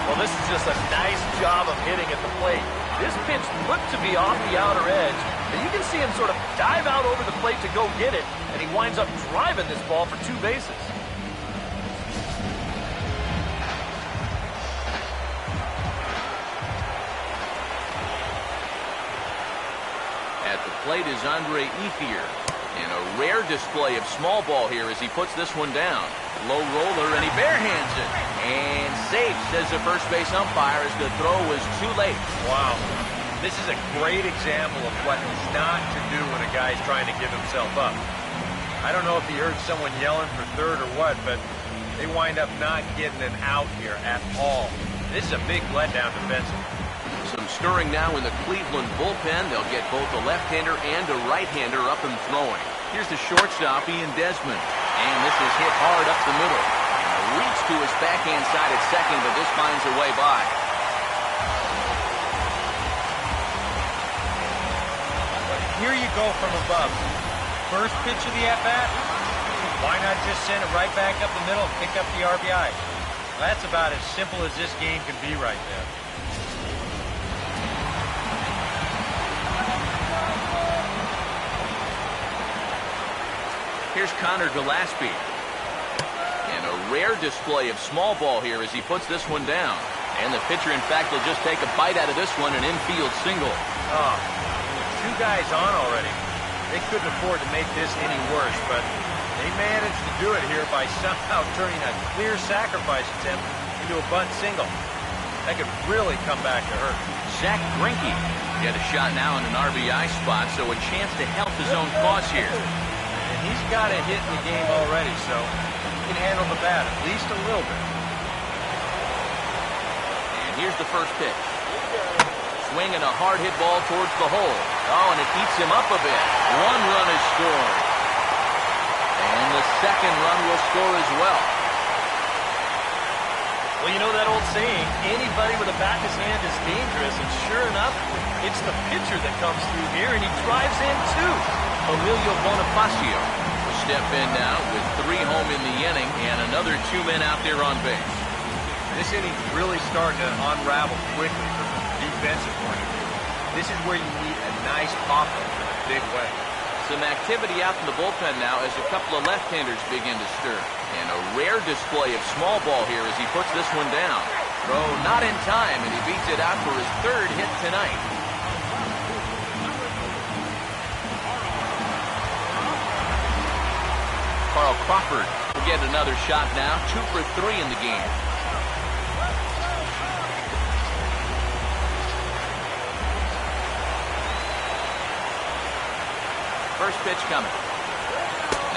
Well, this is just a nice job of hitting at the plate. This pitch looked to be off the outer edge, but you can see him sort of dive out over the plate to go get it, and he winds up driving this ball for 2 bases. At the plate is Andre Ethier. And a rare display of small ball here as he puts this one down. Low roller, and he barehands it. And safe, says the first base umpire, as the throw was too late. Wow. This is a great example of what not to do when a guy's trying to give himself up. I don't know if he heard someone yelling for third or what, but they wind up not getting an out here at all. This is a big letdown defensively. Some stirring now in the Cleveland bullpen. They'll get both a left-hander and a right-hander up and throwing. Here's the shortstop, Ian Desmond. And this is hit hard up the middle. And a reach to his backhand side at second, but this finds a way by. Here you go from above. First pitch of the at-bat, why not just send it right back up the middle and pick up the RBI? That's about as simple as this game can be right there. Here's Connor Gillespie. And a rare display of small ball here as he puts this one down. And the pitcher, in fact, will just take a bite out of this one, an infield single. Oh, 2 guys on already. They couldn't afford to make this any worse, but they managed to do it here by somehow turning a clear sacrifice attempt into a bunt single. That could really come back to hurt. Zach Greinke get a shot now in an RBI spot, so a chance to help his own cause here. He's got a hit in the game already, so he can handle the bat at least a little bit. And here's the first pitch. Swinging a hard hit ball towards the hole. Oh, and it eats him up a bit. 1 run is scored. And the second run will score as well. Well, you know that old saying, anybody with a bat in his hand is dangerous, and sure enough, it's the pitcher that comes through here, and he drives in too. Emilio Bonifacio will step in now with 3 home in the inning and another 2 men out there on base. This inning's really starting to unravel quickly from a defensive point of view. This is where you need a nice offense in a big way. Some activity out in the bullpen now as a couple of left-handers begin to stir. And a rare display of small ball here as he puts this one down. Throw not in time, and he beats it out for his 3rd hit tonight. Carl Crawford will get another shot now, 2 for 3 in the game. First pitch coming.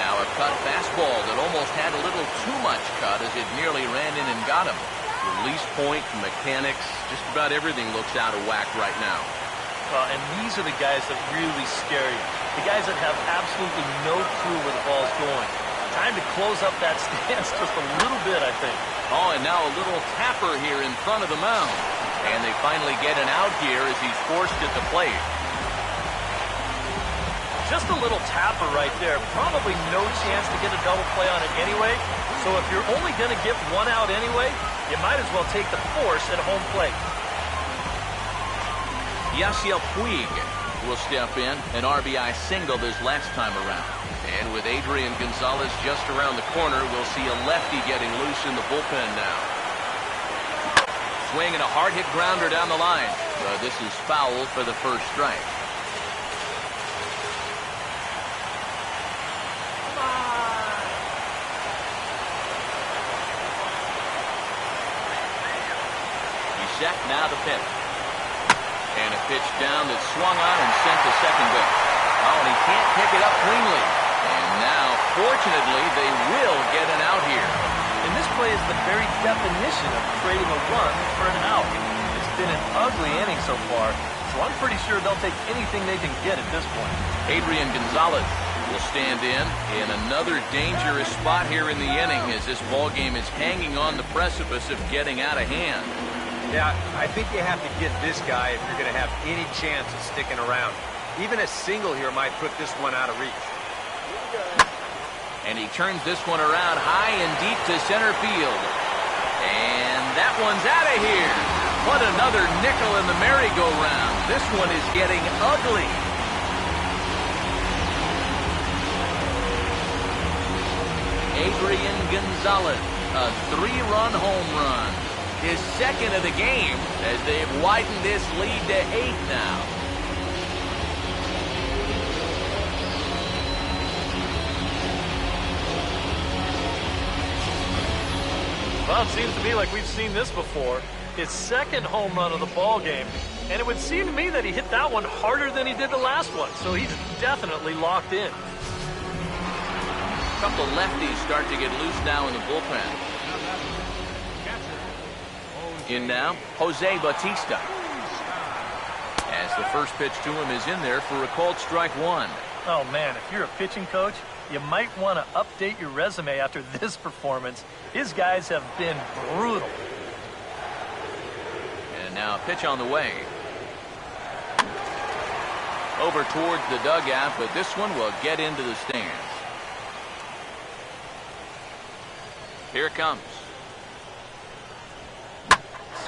Now a cut fastball that almost had a little too much cut as it nearly ran in and got him. Release point, mechanics, just about everything looks out of whack right now. And these are the guys that really scare you. The guys that have absolutely no clue where the ball's going. Time to close up that stance just a little bit, I think. Oh, and now a little tapper here in front of the mound. And they finally get an out here as he's forced at the plate. Just a little tapper right there. Probably no chance to get a double play on it anyway. So if you're only going to get one out anyway, you might as well take the force at home plate. Yasiel Puig will step in, an RBI single this last time around. And with Adrian Gonzalez just around the corner, we'll see a lefty getting loose in the bullpen now. Swing and a hard-hit grounder down the line. But this is foul for the first strike. Set, now the pitch. And a pitch down that's swung on and sent to second base. Oh, and he can't pick it up cleanly. And now, fortunately, they will get an out here. And this play is the very definition of trading a run for an out. It's been an ugly inning so far, so I'm pretty sure they'll take anything they can get at this point. Adrian Gonzalez will stand in another dangerous spot here in the inning as this ball game is hanging on the precipice of getting out of hand. Yeah, I think you have to get this guy if you're going to have any chance of sticking around. Even a single here might put this one out of reach. And he turns this one around high and deep to center field. And that one's out of here. What another nickel in the merry-go-round. This one is getting ugly. Adrian Gonzalez, a 3-run home run. His second of the game as they've widened this lead to 8 now. Well, it seems to me like we've seen this before. His second home run of the ball game. And it would seem to me that he hit that one harder than he did the last one. So he's definitely locked in. A couple lefties start to get loose now in the bullpen. In now, Jose Bautista. As the first pitch to him is in there for a called strike one. Oh, man, if you're a pitching coach, you might want to update your resume after this performance. His guys have been brutal. And now a pitch on the way. Over towards the dugout, but this one will get into the stands. Here it comes.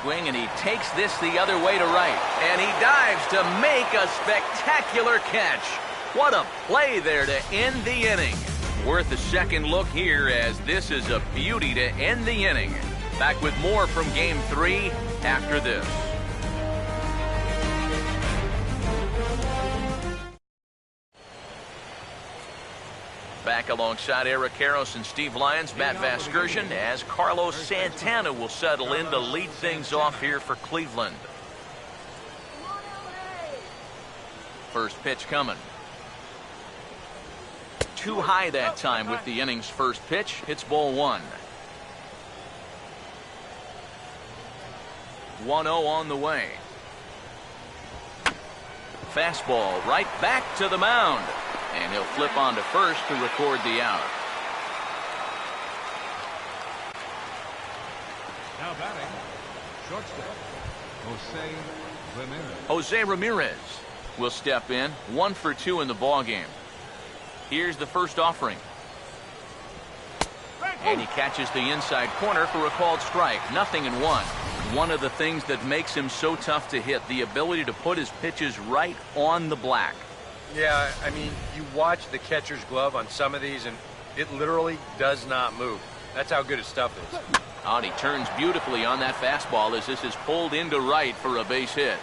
Swing, and he takes this the other way to right. And he dives to make a spectacular catch. What a play there to end the inning. Worth a second look here as this is a beauty to end the inning. Back with more from Game 3 after this. Back alongside Eric Karros and Steve Lyons, Matt Vasgersian, as Carlos Santana will settle in to lead things off here for Cleveland. First pitch coming. Too high that time with the inning's first pitch. It's ball one. 1-0 on the way. Fastball right back to the mound. And he'll flip on to first to record the out. Now batting, shortstop, Jose Ramirez. Jose Ramirez will step in, 1 for 2 in the ball game. Here's the first offering. And he catches the inside corner for a called strike. 0-1. One of the things that makes him so tough to hit, the ability to put his pitches right on the black. Yeah, I mean, you watch the catcher's glove on some of these, and it literally does not move. That's how good his stuff is. Oh, and he turns beautifully on that fastball as this is pulled into right for a base hit.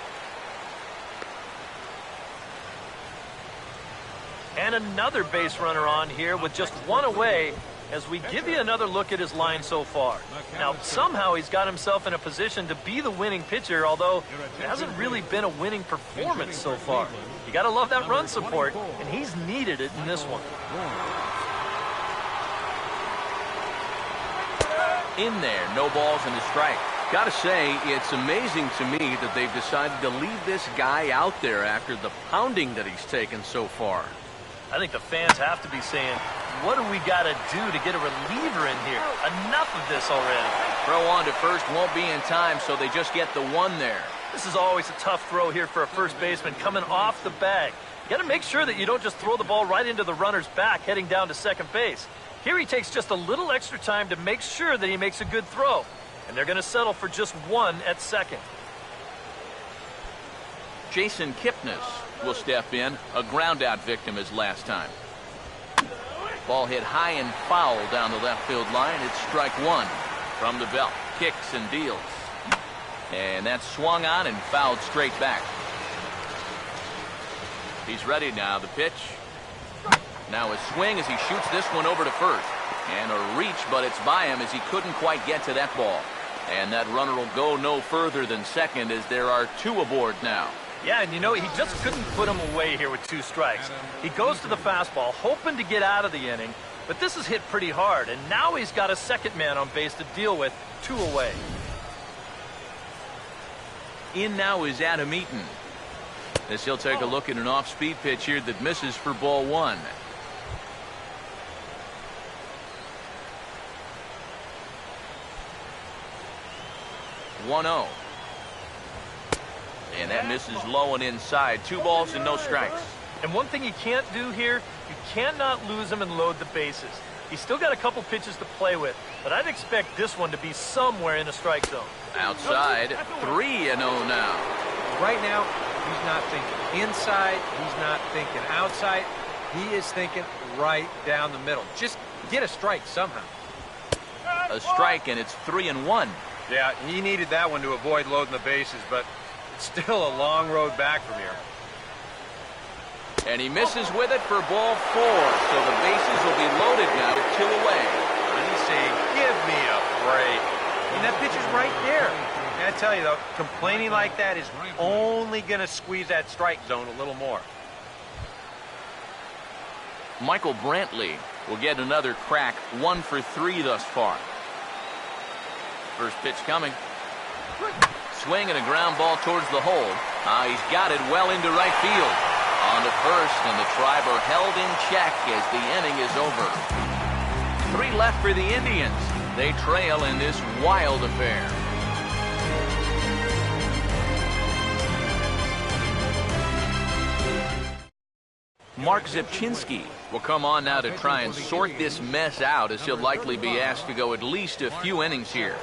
And another base runner on here with just one away as we give you another look at his line so far. Now, somehow he's got himself in a position to be the winning pitcher, although it hasn't really been a winning performance so far. You got to love that run support, and he's needed it in this one. In there, no balls and a strike. Got to say, it's amazing to me that they've decided to leave this guy out there after the pounding that he's taken so far. I think the fans have to be saying, what do we got to do to get a reliever in here? Enough of this already. Throw on to first won't be in time, so they just get the one there. This is always a tough throw here for a first baseman coming off the bag. You got to make sure that you don't just throw the ball right into the runner's back heading down to second base. Here he takes just a little extra time to make sure that he makes a good throw. And they're going to settle for just one at second. Jason Kipnis will step in, a ground-out victim as last time. Ball hit high and foul down the left field line. It's strike one. From the belt, kicks and deals. And that's swung on and fouled straight back. He's ready now. The pitch. Now a swing as he shoots this one over to first. And a reach, but it's by him as he couldn't quite get to that ball. And that runner will go no further than second as there are two aboard now. Yeah, and you know, he just couldn't put him away here with two strikes. He goes to the fastball, hoping to get out of the inning, but this is hit pretty hard, and now he's got a second man on base to deal with, two away. In now is Adam Eaton, as he'll take a look at an off-speed pitch here that misses for ball one. One-oh. And that misses low and inside. 2 balls and no strikes. And one thing you can't do here, you cannot lose him and load the bases. He's still got a couple pitches to play with, but I'd expect this one to be somewhere in the strike zone. Outside, 3-0 now. Right now, he's not thinking inside. He's not thinking outside. He is thinking right down the middle. Just get a strike somehow. A strike, and it's 3-1. Yeah, he needed that one to avoid loading the bases, but it's still a long road back from here. And he misses with it for ball 4, so the bases will be loaded now with 2 away. And he's saying, give me a break. And that pitch is right there. And I tell you, though, complaining like that is only going to squeeze that strike zone a little more. Michael Brantley will get another crack, 1 for 3 thus far. First pitch coming. Swing and a ground ball towards the hole. He's got it well into right field. On to first, and the Tribe are held in check as the inning is over. 3 left for the Indians. They trail in this wild affair. Mark Zipchinski will come on now to try and sort this mess out, as he'll likely be asked to go at least a few innings here.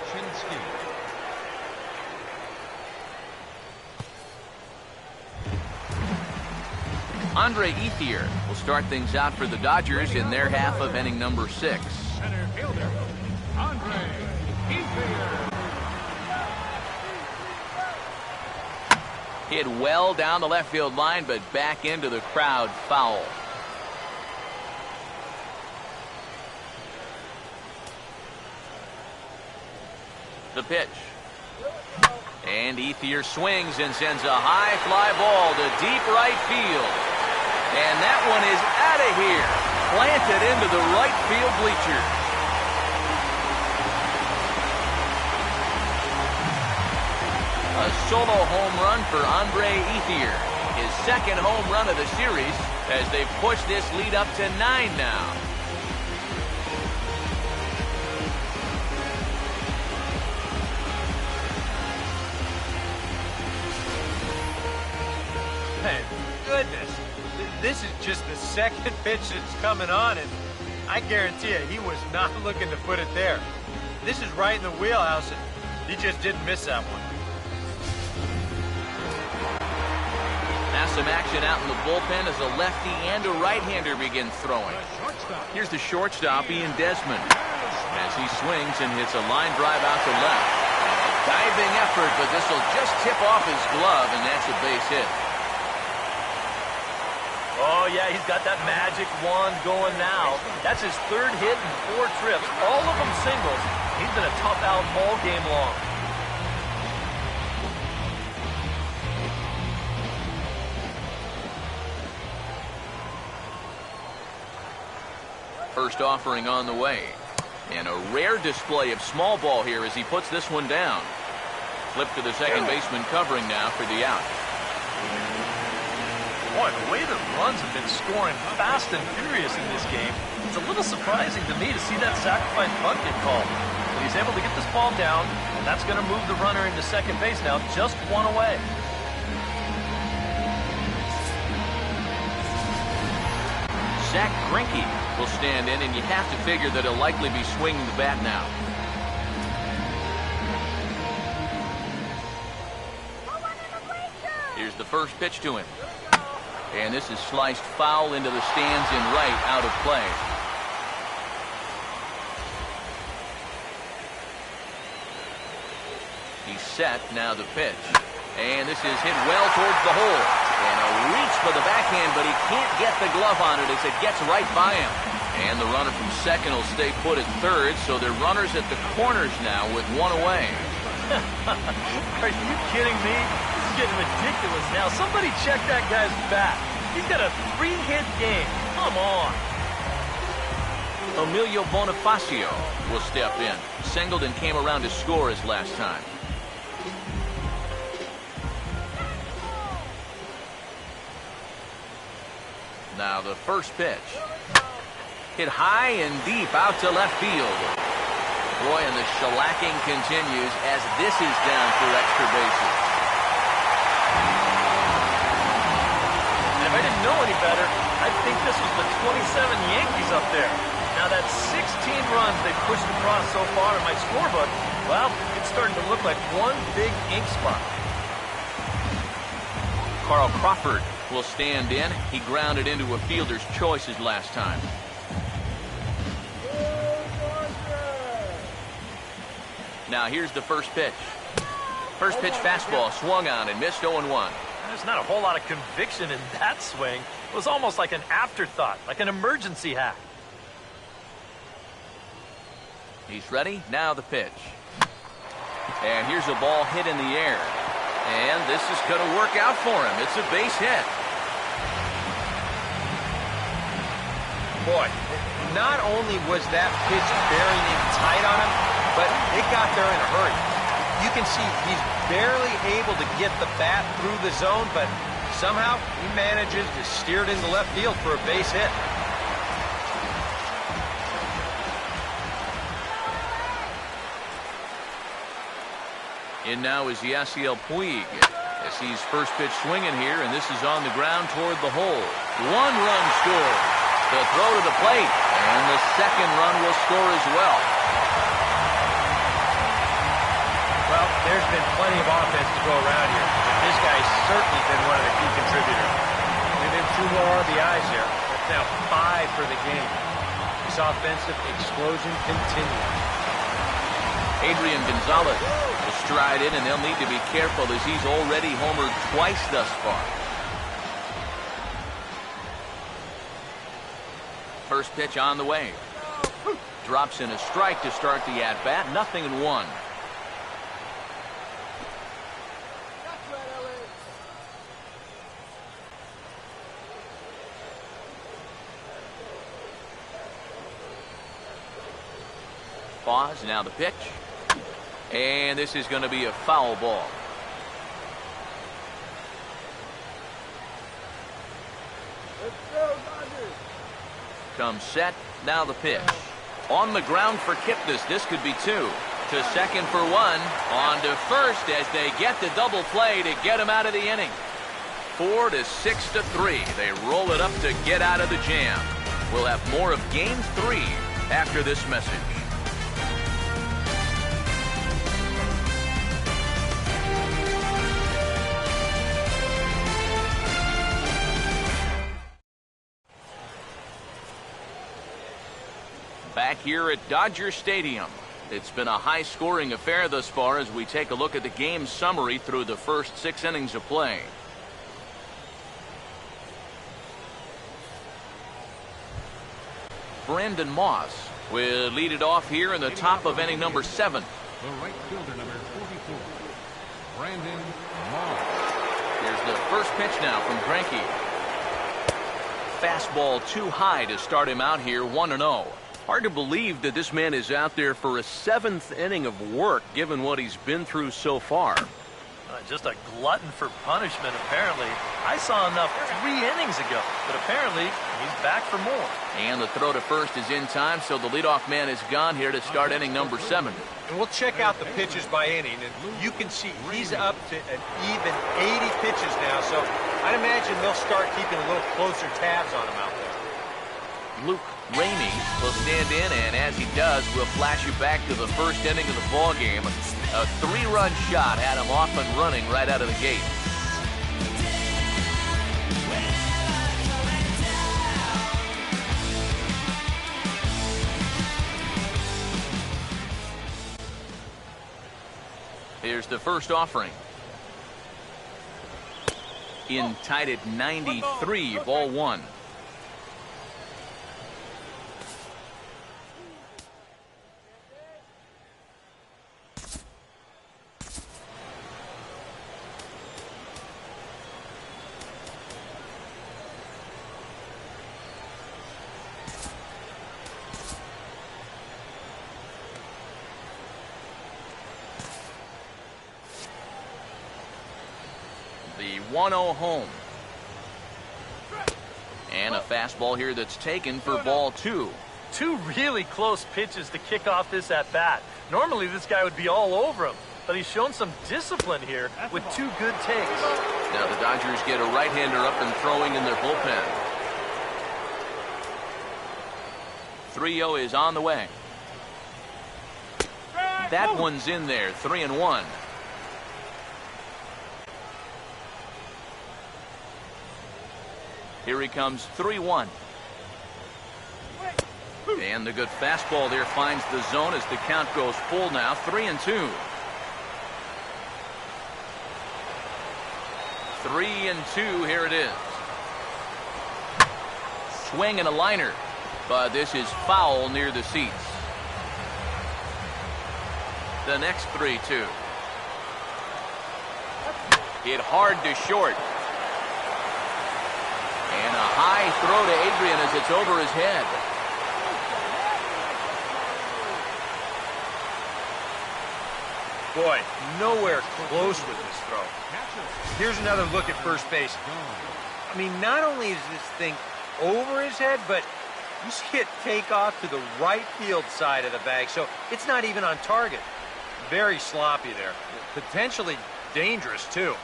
Andre Ethier will start things out for the Dodgers in their half of inning number 6. Center fielder, Andre Ethier. Hit well down the left field line, but back into the crowd, foul. The pitch. And Ethier swings and sends a high fly ball to deep right field. And that one is out of here, planted into the right field bleachers. A solo home run for Andre Ethier, his second home run of the series, as they push this lead up to 9 now. Man, goodness. This is just the second pitch that's coming on, and I guarantee you he was not looking to put it there. This is right in the wheelhouse, and he just didn't miss that one. Now some action out in the bullpen as a lefty and a right-hander begin throwing. Here's the shortstop, Ian Desmond, as he swings and hits a line drive out to left. Diving effort, but this will just tip off his glove, and that's a base hit. Oh, yeah, he's got that magic wand going now. That's his 3rd hit in 4 trips, all of them singles. He's been a tough out all game long. First offering on the way. And a rare display of small ball here as he puts this one down. Flip to the second baseman covering now for the out. Boy, the way the runs have been scoring fast and furious in this game, it's a little surprising to me to see that sacrifice bunt get called. He's able to get this ball down, and that's going to move the runner into second base now, just one away. Zach Greinke will stand in, and you have to figure that he'll likely be swinging the bat now. Here's the first pitch to him. And this is sliced foul into the stands in right, out of play. He's set, now the pitch. And this is hit well towards the hole. And a reach for the backhand, but he can't get the glove on it as it gets right by him. And the runner from second will stay put at third, so they're runners at the corners now with one away. Are you kidding me? This is getting ridiculous now. Somebody check that guy's bat. He's got a 3-hit game. Come on. Emilio Bonifacio will step in. Singleton came around to score his last time. Now the first pitch. Hit high and deep out to left field. Boy, and the shellacking continues as this is down for extra bases. And if I didn't know any better, I'd think this was the 27 Yankees up there. Now that 16 runs they pushed across so far in my scorebook, well, it's starting to look like one big ink spot. Carl Crawford will stand in. He grounded into a fielder's choices last time. Now here's the first pitch. First pitch fastball swung on and missed 0-1. There's not a whole lot of conviction in that swing. It was almost like an afterthought, like an emergency hack. He's ready. Now the pitch. And here's a ball hit in the air. And this is going to work out for him. It's a base hit. Boy, not only was that pitch bearing in tight on him, but it got there in a hurry. You can see he's barely able to get the bat through the zone, but somehow he manages to steer it into left field for a base hit. In now is Yasiel Puig as he's first pitch swinging here, and this is on the ground toward the hole. One run scored. The throw to the plate, and the second run will score as well. Well, there's been plenty of offense to go around here, but this guy's certainly been one of the key contributors. Give him 2 more RBIs here. That's now 5 for the game. This offensive explosion continues. Adrian Gonzalez will stride in, and they'll need to be careful as he's already homered twice thus far. First pitch on the way. Drops in a strike to start the at-bat. 0-1. Pause. Now the pitch. And this is going to be a foul ball. Comes set. Now the pitch. On the ground for Kipnis. This could be 2. To second for 1. On to first as they get the double play to get him out of the inning. 4-6-3. They roll it up to get out of the jam. We'll have more of Game 3 after this message. Back here at Dodger Stadium. It's been a high-scoring affair thus far as we take a look at the game summary through the first 6 innings of play. Brandon Moss will lead it off here in the top of inning number 7. The right fielder, number 44, Brandon Moss. Here's the first pitch now from Greinke. Fastball too high to start him out here, 1-0. Hard to believe that this man is out there for a 7th inning of work given what he's been through so far. Just a glutton for punishment, apparently. I saw enough 3 innings ago, but apparently he's back for more. And the throw to first is in time, so the leadoff man is gone here to start inning number 7. And we'll check out the pitches by inning, and you can see he's up to an even 80 pitches now, so I'd imagine they'll start keeping a little closer tabs on him out there. Luke Ramey will stand in, and as he does, we'll flash you back to the first inning of the ball game. A 3-run shot had him off and running right out of the gate. Here's the first offering. In tied at 93, ball 1. The 1-0 home. And a fastball here that's taken for ball 2. 2 really close pitches to kick off this at-bat. Normally this guy would be all over him, but he's shown some discipline here with 2 good takes. Now the Dodgers get a right-hander up and throwing in their bullpen. 3-0 is on the way. That one's in there, 3-1. Here he comes, 3-1. And the good fastball there finds the zone as the count goes full now, 3-2. 3-2, here it is. Swing and a liner, but this is foul near the seats. The next 3-2. Hit hard to short. And a high throw to Adrian as it's over his head. Boy, nowhere close with this throw. Here's another look at first base. I mean, not only is this thing over his head, but you see it take off to the right field side of the bag, so it's not even on target. Very sloppy there. Potentially dangerous, too.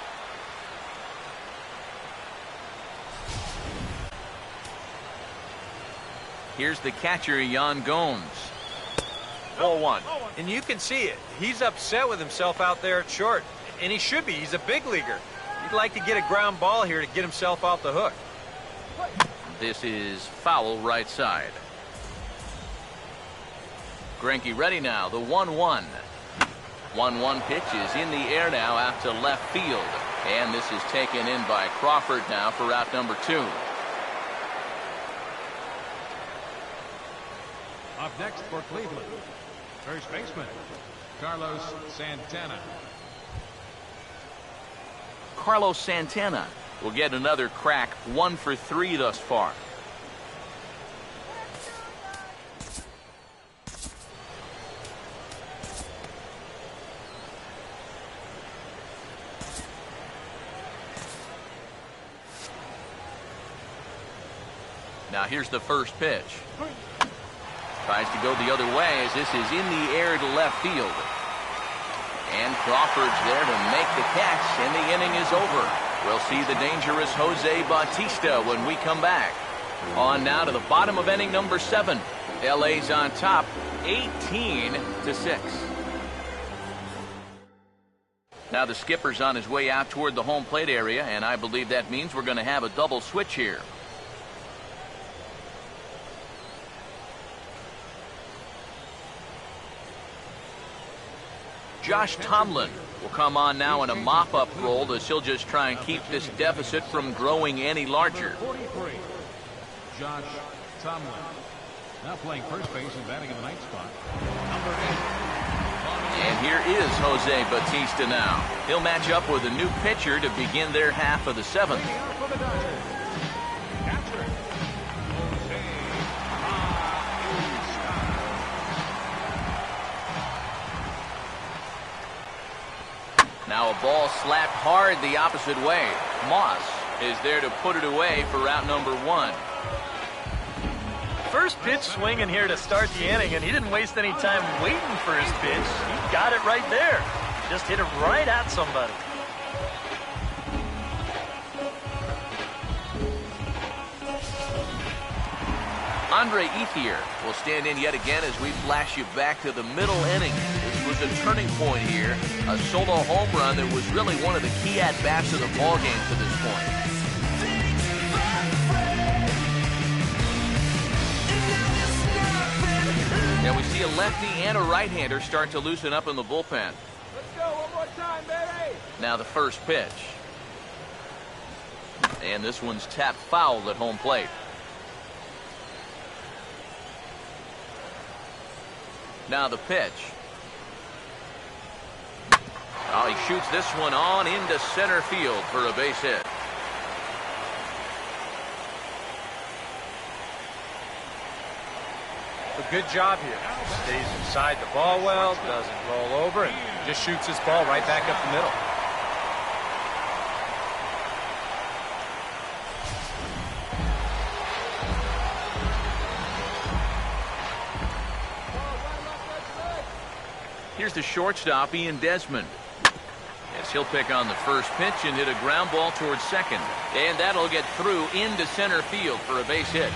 Here's the catcher, Yan Gomes. Ball 1. And you can see it. He's upset with himself out there at short. And he should be. He's a big leaguer. He'd like to get a ground ball here to get himself off the hook. This is foul right side. Greinke ready now, the 1-1. 1-1 pitch is in the air now out to left field. And this is taken in by Crawford now for out number 2. Up next for Cleveland, first baseman, Carlos Santana. Carlos Santana will get another crack, 1 for 3 thus far. Now here's the first pitch. Tries to go the other way as this is in the air to left field. And Crawford's there to make the catch, and the inning is over. We'll see the dangerous Jose Bautista when we come back. On now to the bottom of inning number 7. LA's on top, 18-6. Now the skipper's on his way out toward the home plate area, and I believe that means we're going to have a double switch here. Josh Tomlin will come on now in a mop-up role as he'll just try and keep this deficit from growing any larger. 43, Josh Tomlin. Now playing first base and batting in the ninth spot. Number 8. And here is Jose Bautista now. He'll match up with a new pitcher to begin their half of the 7th. For the Dodgers, catcher, Jose Bautista. Now a ball slapped hard the opposite way. Moss is there to put it away for out number 1. First pitch swinging here to start the inning, and he didn't waste any time waiting for his pitch. He got it right there. Just hit it right at somebody. Andre Ethier will stand in yet again as we flash you back to the middle inning. This was a turning point here. A solo home run that was really one of the key at-bats of the ballgame to this point. And we see a lefty and a right-hander start to loosen up in the bullpen. Let's go one more time, baby. Now the first pitch. And this one's tapped foul at home plate. Now the pitch. Oh, he shoots this one on into center field for a base hit. A good job here. Stays inside the ball well, doesn't roll over, and just shoots his ball right back up the middle. Here's the shortstop, Ian Desmond. Yes, he'll pick on the first pitch and hit a ground ball towards second. And that'll get through into center field for a base hit.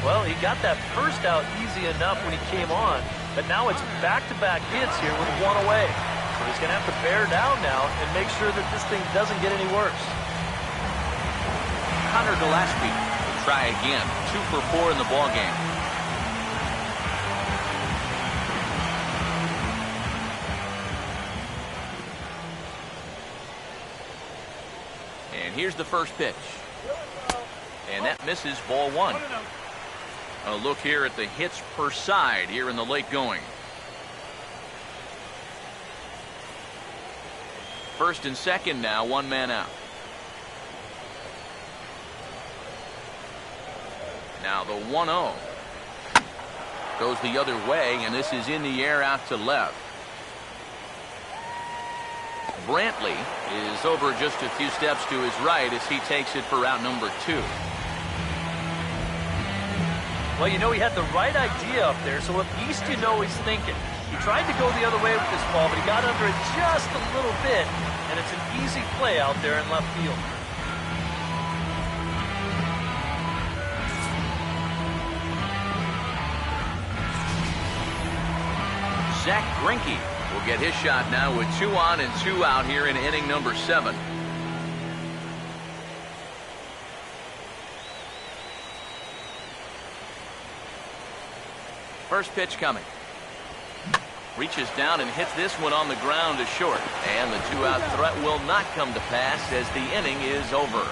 Well, he got that first out easy enough when he came on, but now it's back-to-back hits here with one away. So he's going to have to bear down now and make sure that this thing doesn't get any worse. Connor Gillespie will try again. 2 for 4 in the ballgame. And here's the first pitch. And that misses, ball 1. A look here at the hits per side here in the late going. First and second now, 1 man out. Now the 1-0 goes the other way, and this is in the air out to left. Brantley is over just a few steps to his right as he takes it for out number 2. Well, you know, he had the right idea up there, so at least you know he's thinking. He tried to go the other way with this ball, but he got under it just a little bit, and it's an easy play out there in left field. Zach Greinke will get his shot now with 2 on and 2 out here in inning number 7. First pitch coming. Reaches down and hits this one on the ground to short. And the 2-out threat will not come to pass as the inning is over.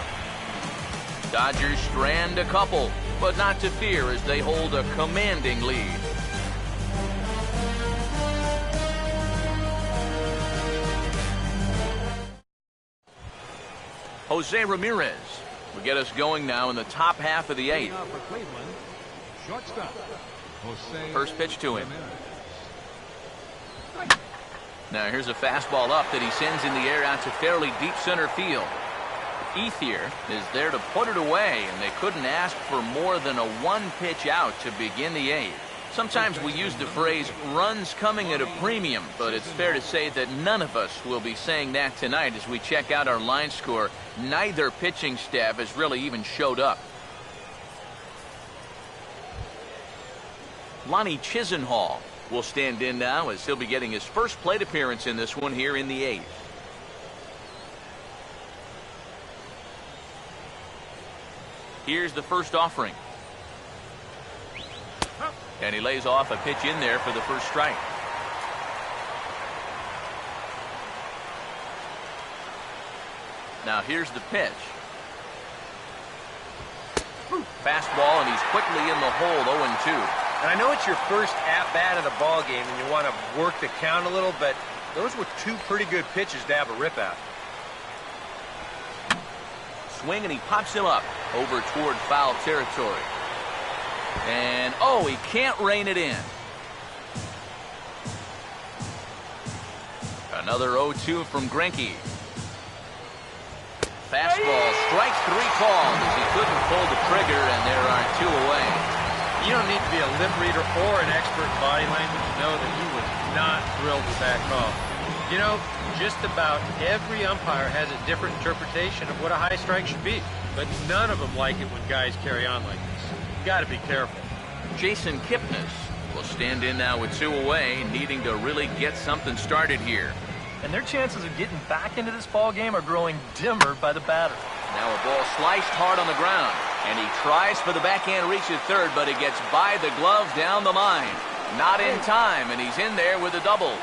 Dodgers strand a couple, but not to fear as they hold a commanding lead. Jose Ramirez will get us going now in the top half of the 8th. For Cleveland, shortstop, Jose First pitch to him. Ramirez. Now here's a fastball up that he sends in the air out to fairly deep center field. Ethier is there to put it away, and they couldn't ask for more than a 1-pitch out to begin the 8th. Sometimes we use the phrase runs coming at a premium, but it's fair to say that none of us will be saying that tonight as we check out our line score. Neither pitching staff has really even showed up. Lonnie Chisenhall will stand in now as he'll be getting his first plate appearance in this one here in the 8th. Here's the first offering. And he lays off a pitch in there for the first strike. Now here's the pitch. Fastball, and he's quickly in the hole, 0-2. And I know it's your first at-bat of the ball game and you want to work the count a little, but those were 2 pretty good pitches to have a rip out. Swing, and he pops him up over toward foul territory. And, oh, he can't rein it in. Another 0-2 from Greinke. Fastball, strike three called as he couldn't pull the trigger, and there are two away. You don't need to be a lip reader or an expert in body language to know that he was not thrilled with that call. You know, just about every umpire has a different interpretation of what a high strike should be, but none of them like it when guys carry on like this. You got to be careful. Jason Kipnis will stand in now with two away, needing to really get something started here. And their chances of getting back into this ball game are growing dimmer by the batter. Now a ball sliced hard on the ground, and he tries for the backhand reach at third, but it gets by the glove down the line. Not in time, and he's in there with a double.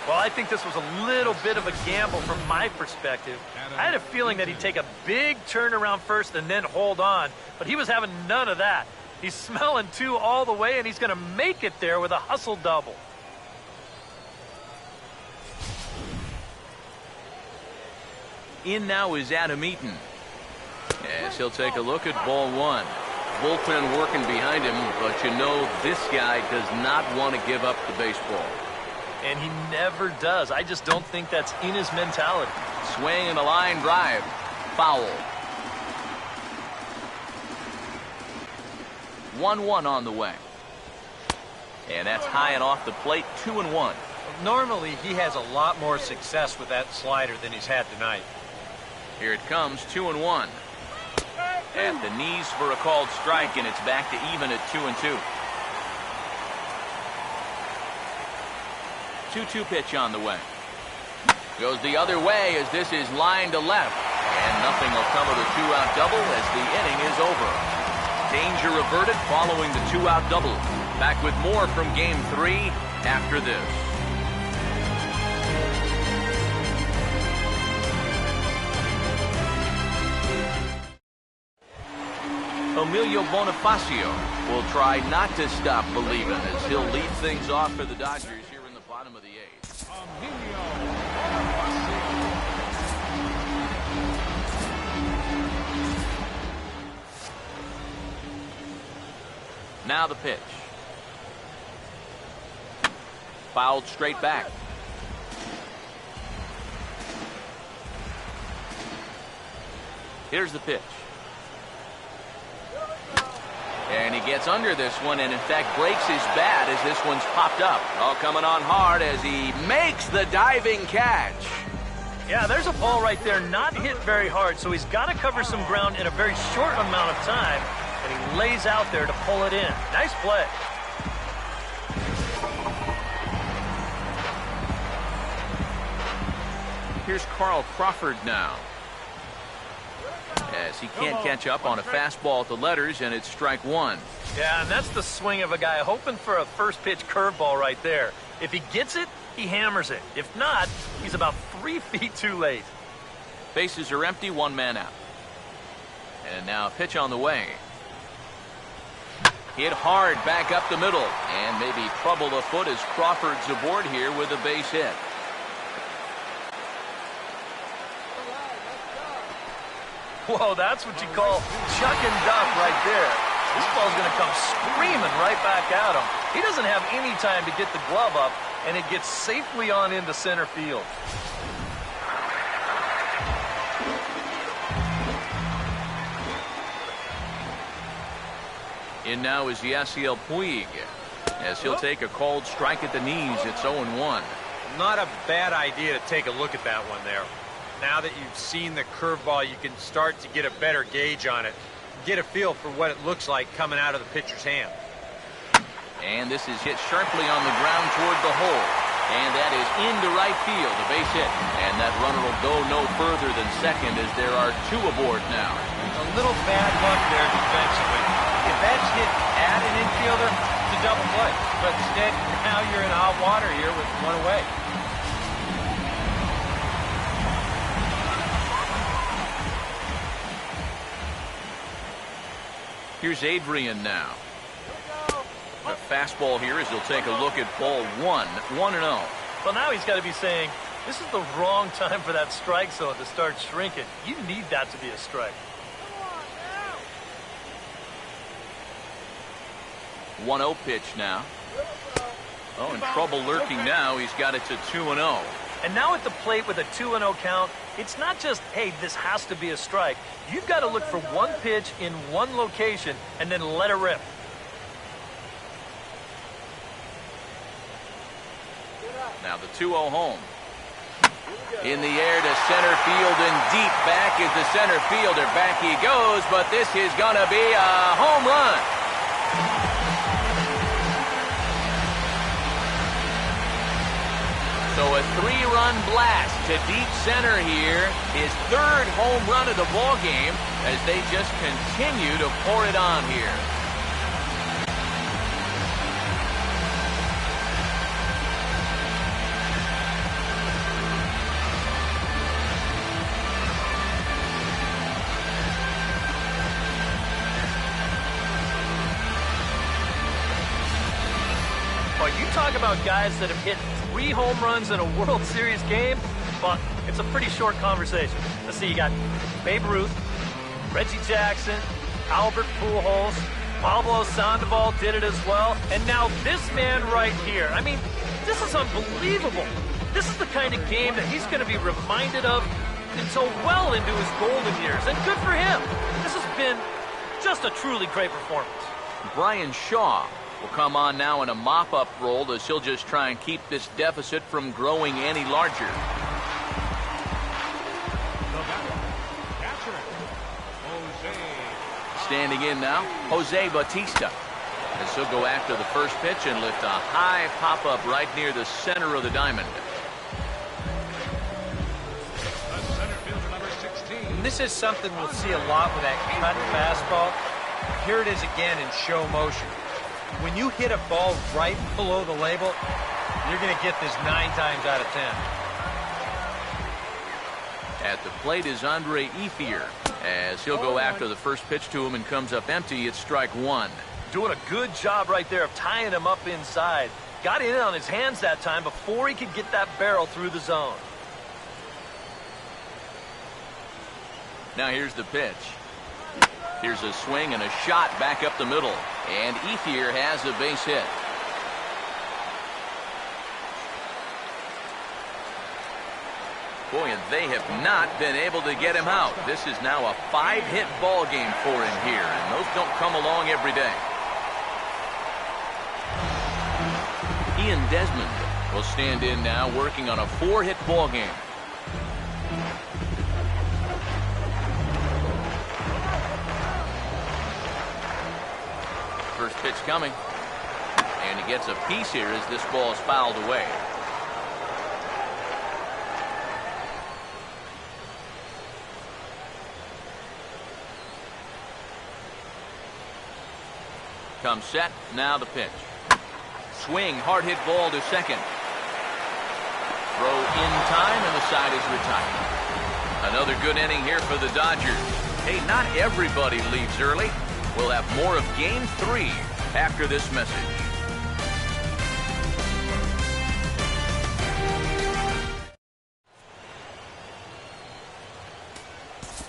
Well, I think this was a little bit of a gamble from my perspective. I had a feeling that he'd take a big turn around first and then hold on, but he was having none of that. He's smelling two all the way, and he's going to make it there with a hustle double. In now is Adam Eaton. As he'll take a look at ball one. Bullpen working behind him, but you know this guy does not want to give up the baseball. And he never does. I just don't think that's in his mentality. Swing and a line drive. Foul. 1-1 on the way. And that's high and off the plate, 2-1. Normally, he has a lot more success with that slider than he's had tonight. Here it comes, 2-1. At the knees for a called strike, and it's back to even at 2-2. 2-2 pitch on the way. Goes the other way as this is line to left. And nothing will come of the two-out double as the inning is over. Danger averted following the two-out double. Back with more from Game 3 after this. Emilio Bonifacio will try not to stop believing as he'll lead things off for the Dodgers here in the bottom of the eighth. Now the pitch. Fouled straight back. Here's the pitch. And he gets under this one and, in fact, breaks his bat as this one's popped up. All coming on hard as he makes the diving catch. Yeah, there's a ball right there, not hit very hard, so he's got to cover some ground in a very short amount of time, and he lays out there to pull it in. Nice play. Here's Carl Crawford now. As he can't catch up on a fastball at the letters, and it's strike one. Yeah, and that's the swing of a guy hoping for a first pitch curveball right there. If he gets it, he hammers it. If not, he's about 3 feet too late. Bases are empty, one man out. And now a pitch on the way. Hit hard back up the middle, and maybe trouble afoot as Crawford's aboard here with a base hit. Whoa, that's what you call chuck and duck right there. This ball's going to come screaming right back at him. He doesn't have any time to get the glove up, and it gets safely on into center field. In now is Yasiel Puig, as he'll take a called strike at the knees. It's 0-1. Not a bad idea to take a look at that one there. Now that you've seen the curveball, you can start to get a better gauge on it. Get a feel for what it looks like coming out of the pitcher's hand. And this is hit sharply on the ground toward the hole. And that is into right field, a base hit. And that runner will go no further than second as there are two aboard now. A little bad luck there defensively. If that's hit at an infielder, it's a double play. But instead, now you're in hot water here with one away. Here's Adrian now. A fastball here as he'll take a look at ball one. 1-0. Well, now he's got to be saying, this is the wrong time for that strike zone to start shrinking. You need that to be a strike. 1-0 pitch now. Oh, and trouble lurking now. He's got it to 2-0. And now at the plate with a 2-0 count, it's not just, hey, this has to be a strike. You've got to look for one pitch in one location and then let it rip. Now the 2-0 home. In the air to center field and deep. Back is the center fielder. Back he goes, but this is going to be a home run. So a 3-run blast to deep center here. His third home run of the ball game as they just continue to pour it on here. Well, you talk about guys that have hit 3 home runs in a World Series game, but it's a pretty short conversation. Let's see, you got Babe Ruth, Reggie Jackson, Albert Pujols, Pablo Sandoval did it as well, and now this man right here. I mean, this is unbelievable. This is the kind of game that he's going to be reminded of until well into his golden years, and good for him. This has been just a truly great performance. Brian Shaw will come on now in a mop-up role as he'll just try and keep this deficit from growing any larger. Standing in now, Jose Bautista, as he'll go after the first pitch and lift a high pop-up right near the center of the diamond. And this is something we'll see a lot with that cut fastball. Here it is again in show motion. When you hit a ball right below the label, you're going to get this 9 times out of 10. At the plate is Andre Ethier, as he'll go after the first pitch to him and comes up empty. It's strike 1. Doing a good job right there of tying him up inside. Got in on his hands that time before he could get that barrel through the zone. Now here's the pitch. Here's a swing and a shot back up the middle. And Ethier has a base hit. Boy, and they have not been able to get him out. This is now a 5-hit ball game for him here, and those don't come along every day. Ian Desmond will stand in now, working on a 4-hit ball game. First pitch coming, and he gets a piece here as this ball is fouled away. Comes set, now the pitch. Swing, hard hit ball to second. Throw in time, and the side is retired. Another good inning here for the Dodgers. Hey, not everybody leaves early. We'll have more of Game 3 after this message.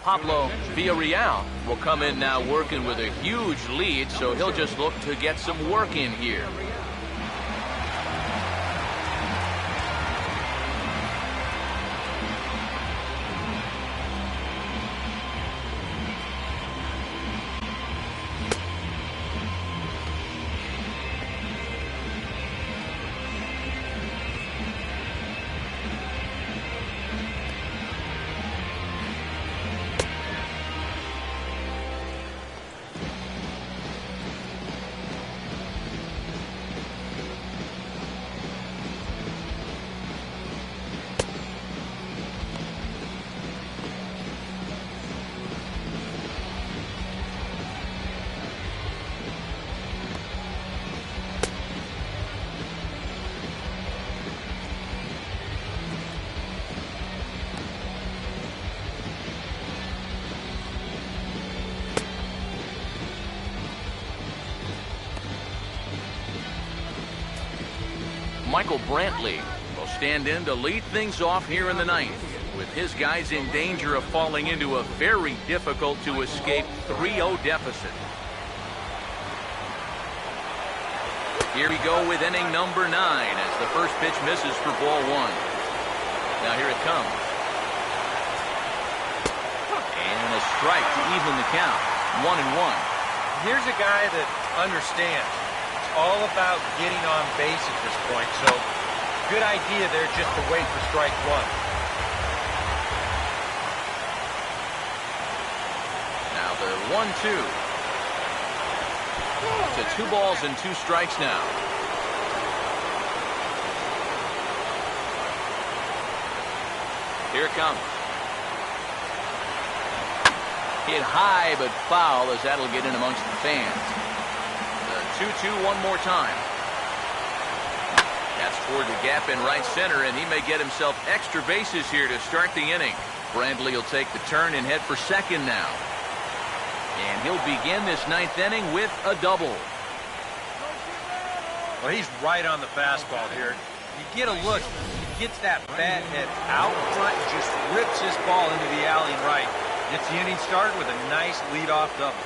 Pablo Villarreal will come in now working with a huge lead, so he'll just look to get some work in here. Michael Brantley will stand in to lead things off here in the ninth, with his guys in danger of falling into a very difficult to escape 3-0 deficit. Here we go with inning number 9 as the first pitch misses for ball 1. Now here it comes. And a strike to even the count. 1-1. Here's a guy that understands. It's all about getting on base at this point. So good idea there just to wait for strike 1. Now the 1-2. To 2 balls and 2 strikes now. Here it comes. Hit high but foul as that'll get in amongst the fans. The 2-2 one more time. That's toward the gap in right center, and he may get himself extra bases here to start the inning. Brantley will take the turn and head for second now. And he'll begin this 9th inning with a double. Well, he's right on the fastball here. You get a look, he gets that bat head out front and just rips this ball into the alley and right. Gets the inning started with a nice leadoff double.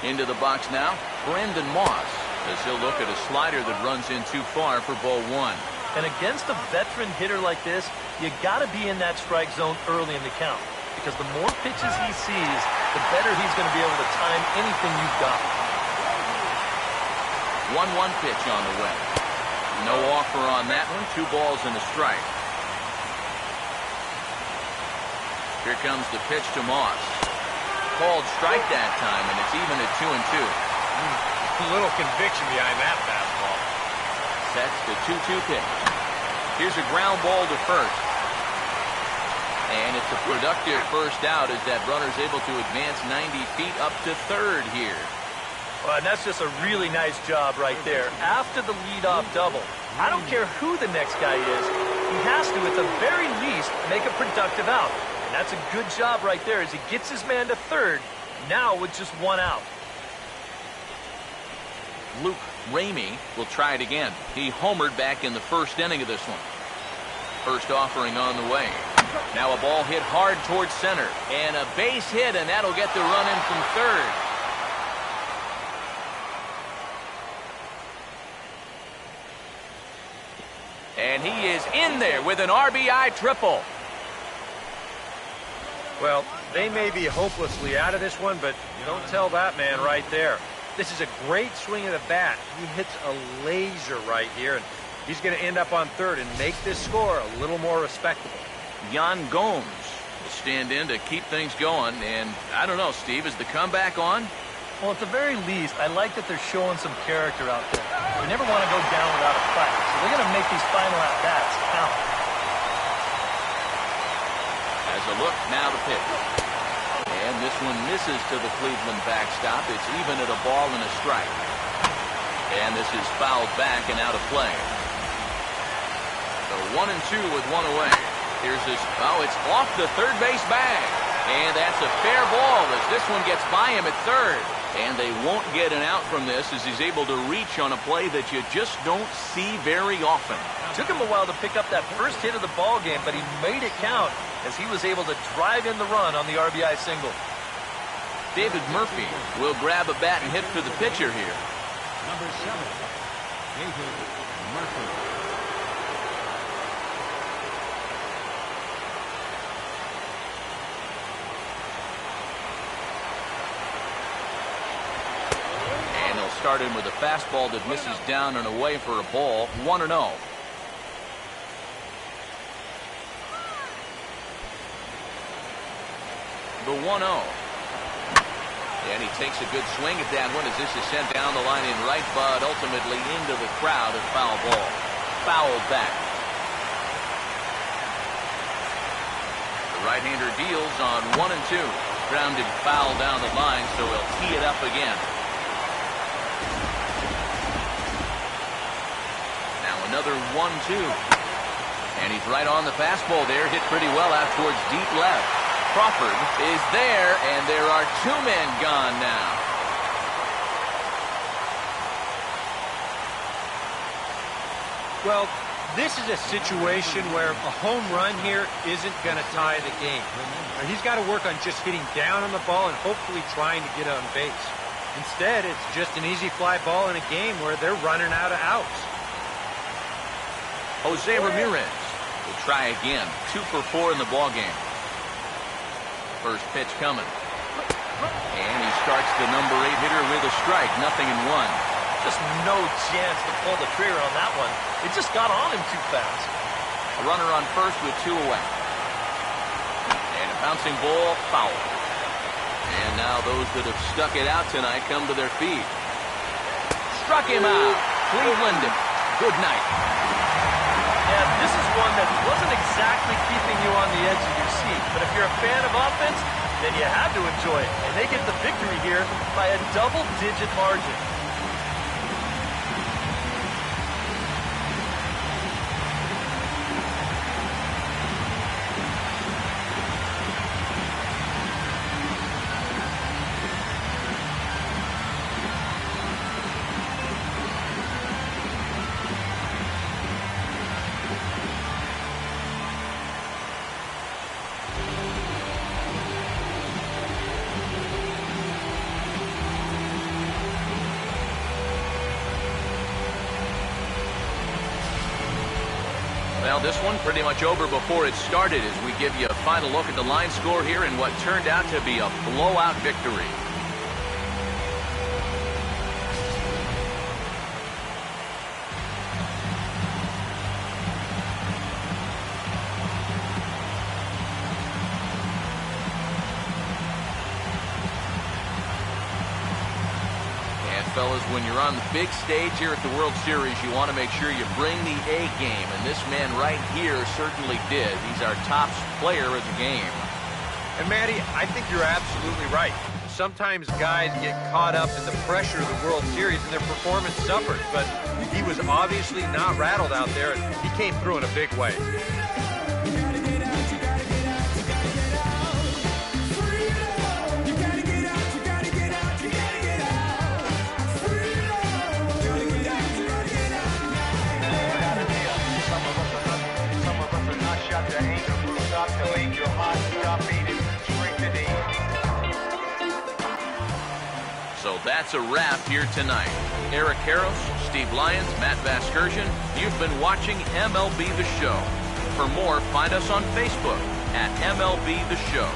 Into the box now, Brendan Moss, as he'll look at a slider that runs in too far for ball 1. And against a veteran hitter like this, you got to be in that strike zone early in the count. Because the more pitches he sees, the better he's going to be able to time anything you've got. 1-1 pitch on the way. No offer on that one. 2 balls and a strike. Here comes the pitch to Moss. Called strike that time, and it's even at 2-2. A little conviction behind that fastball. Sets the 2-2 pitch. Here's a ground ball to first. And it's a productive first out as that runner's able to advance 90 feet up to third here. Well, and that's just a really nice job right there. After the leadoff double, I don't care who the next guy is, he has to, at the very least, make a productive out. And that's a good job right there as he gets his man to third, now with just 1 out. Luke Ramey will try it again. He homered back in the first inning of this one. First offering on the way. Now a ball hit hard towards center. And a base hit, and that'll get the run in from third. And he is in there with an RBI triple. Well, they may be hopelessly out of this one, but don't tell that man right there. This is a great swing of the bat. He hits a laser right here, and he's going to end up on third and make this score a little more respectable. Yan Gomes will stand in to keep things going. And I don't know, Steve, is the comeback on? Well, at the very least, I like that they're showing some character out there. They never want to go down without a fight, so they're going to make these final at-bats count. As a look, now the pitch. And this one misses to the Cleveland backstop. It's even at a ball and a strike. And this is fouled back and out of play. So 1-2 with 1 away. Here's this. Oh, it's off the third base bag. And that's a fair ball as this one gets by him at third. And they won't get an out from this as he's able to reach on a play that you just don't see very often. Took him a while to pick up that first hit of the ball game, but he made it count as he was able to drive in the run on the RBI single. David Murphy will grab a bat and hit for the pitcher here. Number 7, David Murphy. And they'll start in with a fastball that misses down and away for a ball. 1-0. The 1-0. And he takes a good swing at that one as this is sent down the line in right, but ultimately into the crowd, a foul ball. Fouled back. The right-hander deals on 1-2. Grounded foul down the line, so he'll tee it up again. Now another 1-2. And he's right on the fastball there. Hit pretty well out towards deep left. Crawford is there, and there are 2 men gone now. Well, this is a situation where a home run here isn't going to tie the game. Now, he's got to work on just hitting down on the ball and hopefully trying to get on base. Instead, it's just an easy fly ball in a game where they're running out of outs. Jose Ramirez will try again. 2 for 4 in the ball game. First pitch coming. And he starts the number 8 hitter with a strike. 0-1. Just no chance to pull the trigger on that one. It just got on him too fast. A runner on first with 2 away. And a bouncing ball, foul. And now those that have stuck it out tonight come to their feet. Struck him out. Cleveland, good night. Yeah, this is one that wasn't exactly keeping you on the edge of your seat. But if you're a fan of offense, then you had to enjoy it. And they get the victory here by a double-digit margin. Well, this one pretty much over before it started as we give you a final look at the line score here in what turned out to be a blowout victory. Fellas, when you're on the big stage here at the World Series, you want to make sure you bring the A game, and this man right here certainly did. He's our top player of the game. And Matty, I think you're absolutely right. Sometimes guys get caught up in the pressure of the World Series and their performance suffers, but he was obviously not rattled out there, and he came through in a big way. So that's a wrap here tonight. Eric Harros, Steve Lyons, Matt Vasgersian, you've been watching MLB The Show. For more, find us on Facebook at MLB The Show.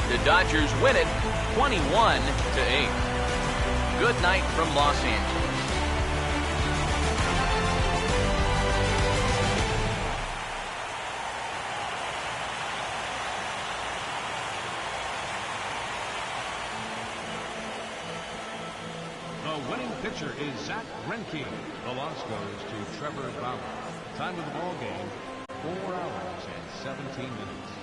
The Dodgers win it 21-8. Good night from Los Angeles. The winning pitcher is Zach Greinke. The loss goes to Trevor Bauer. Time of the ball game, 4 hours and 17 minutes.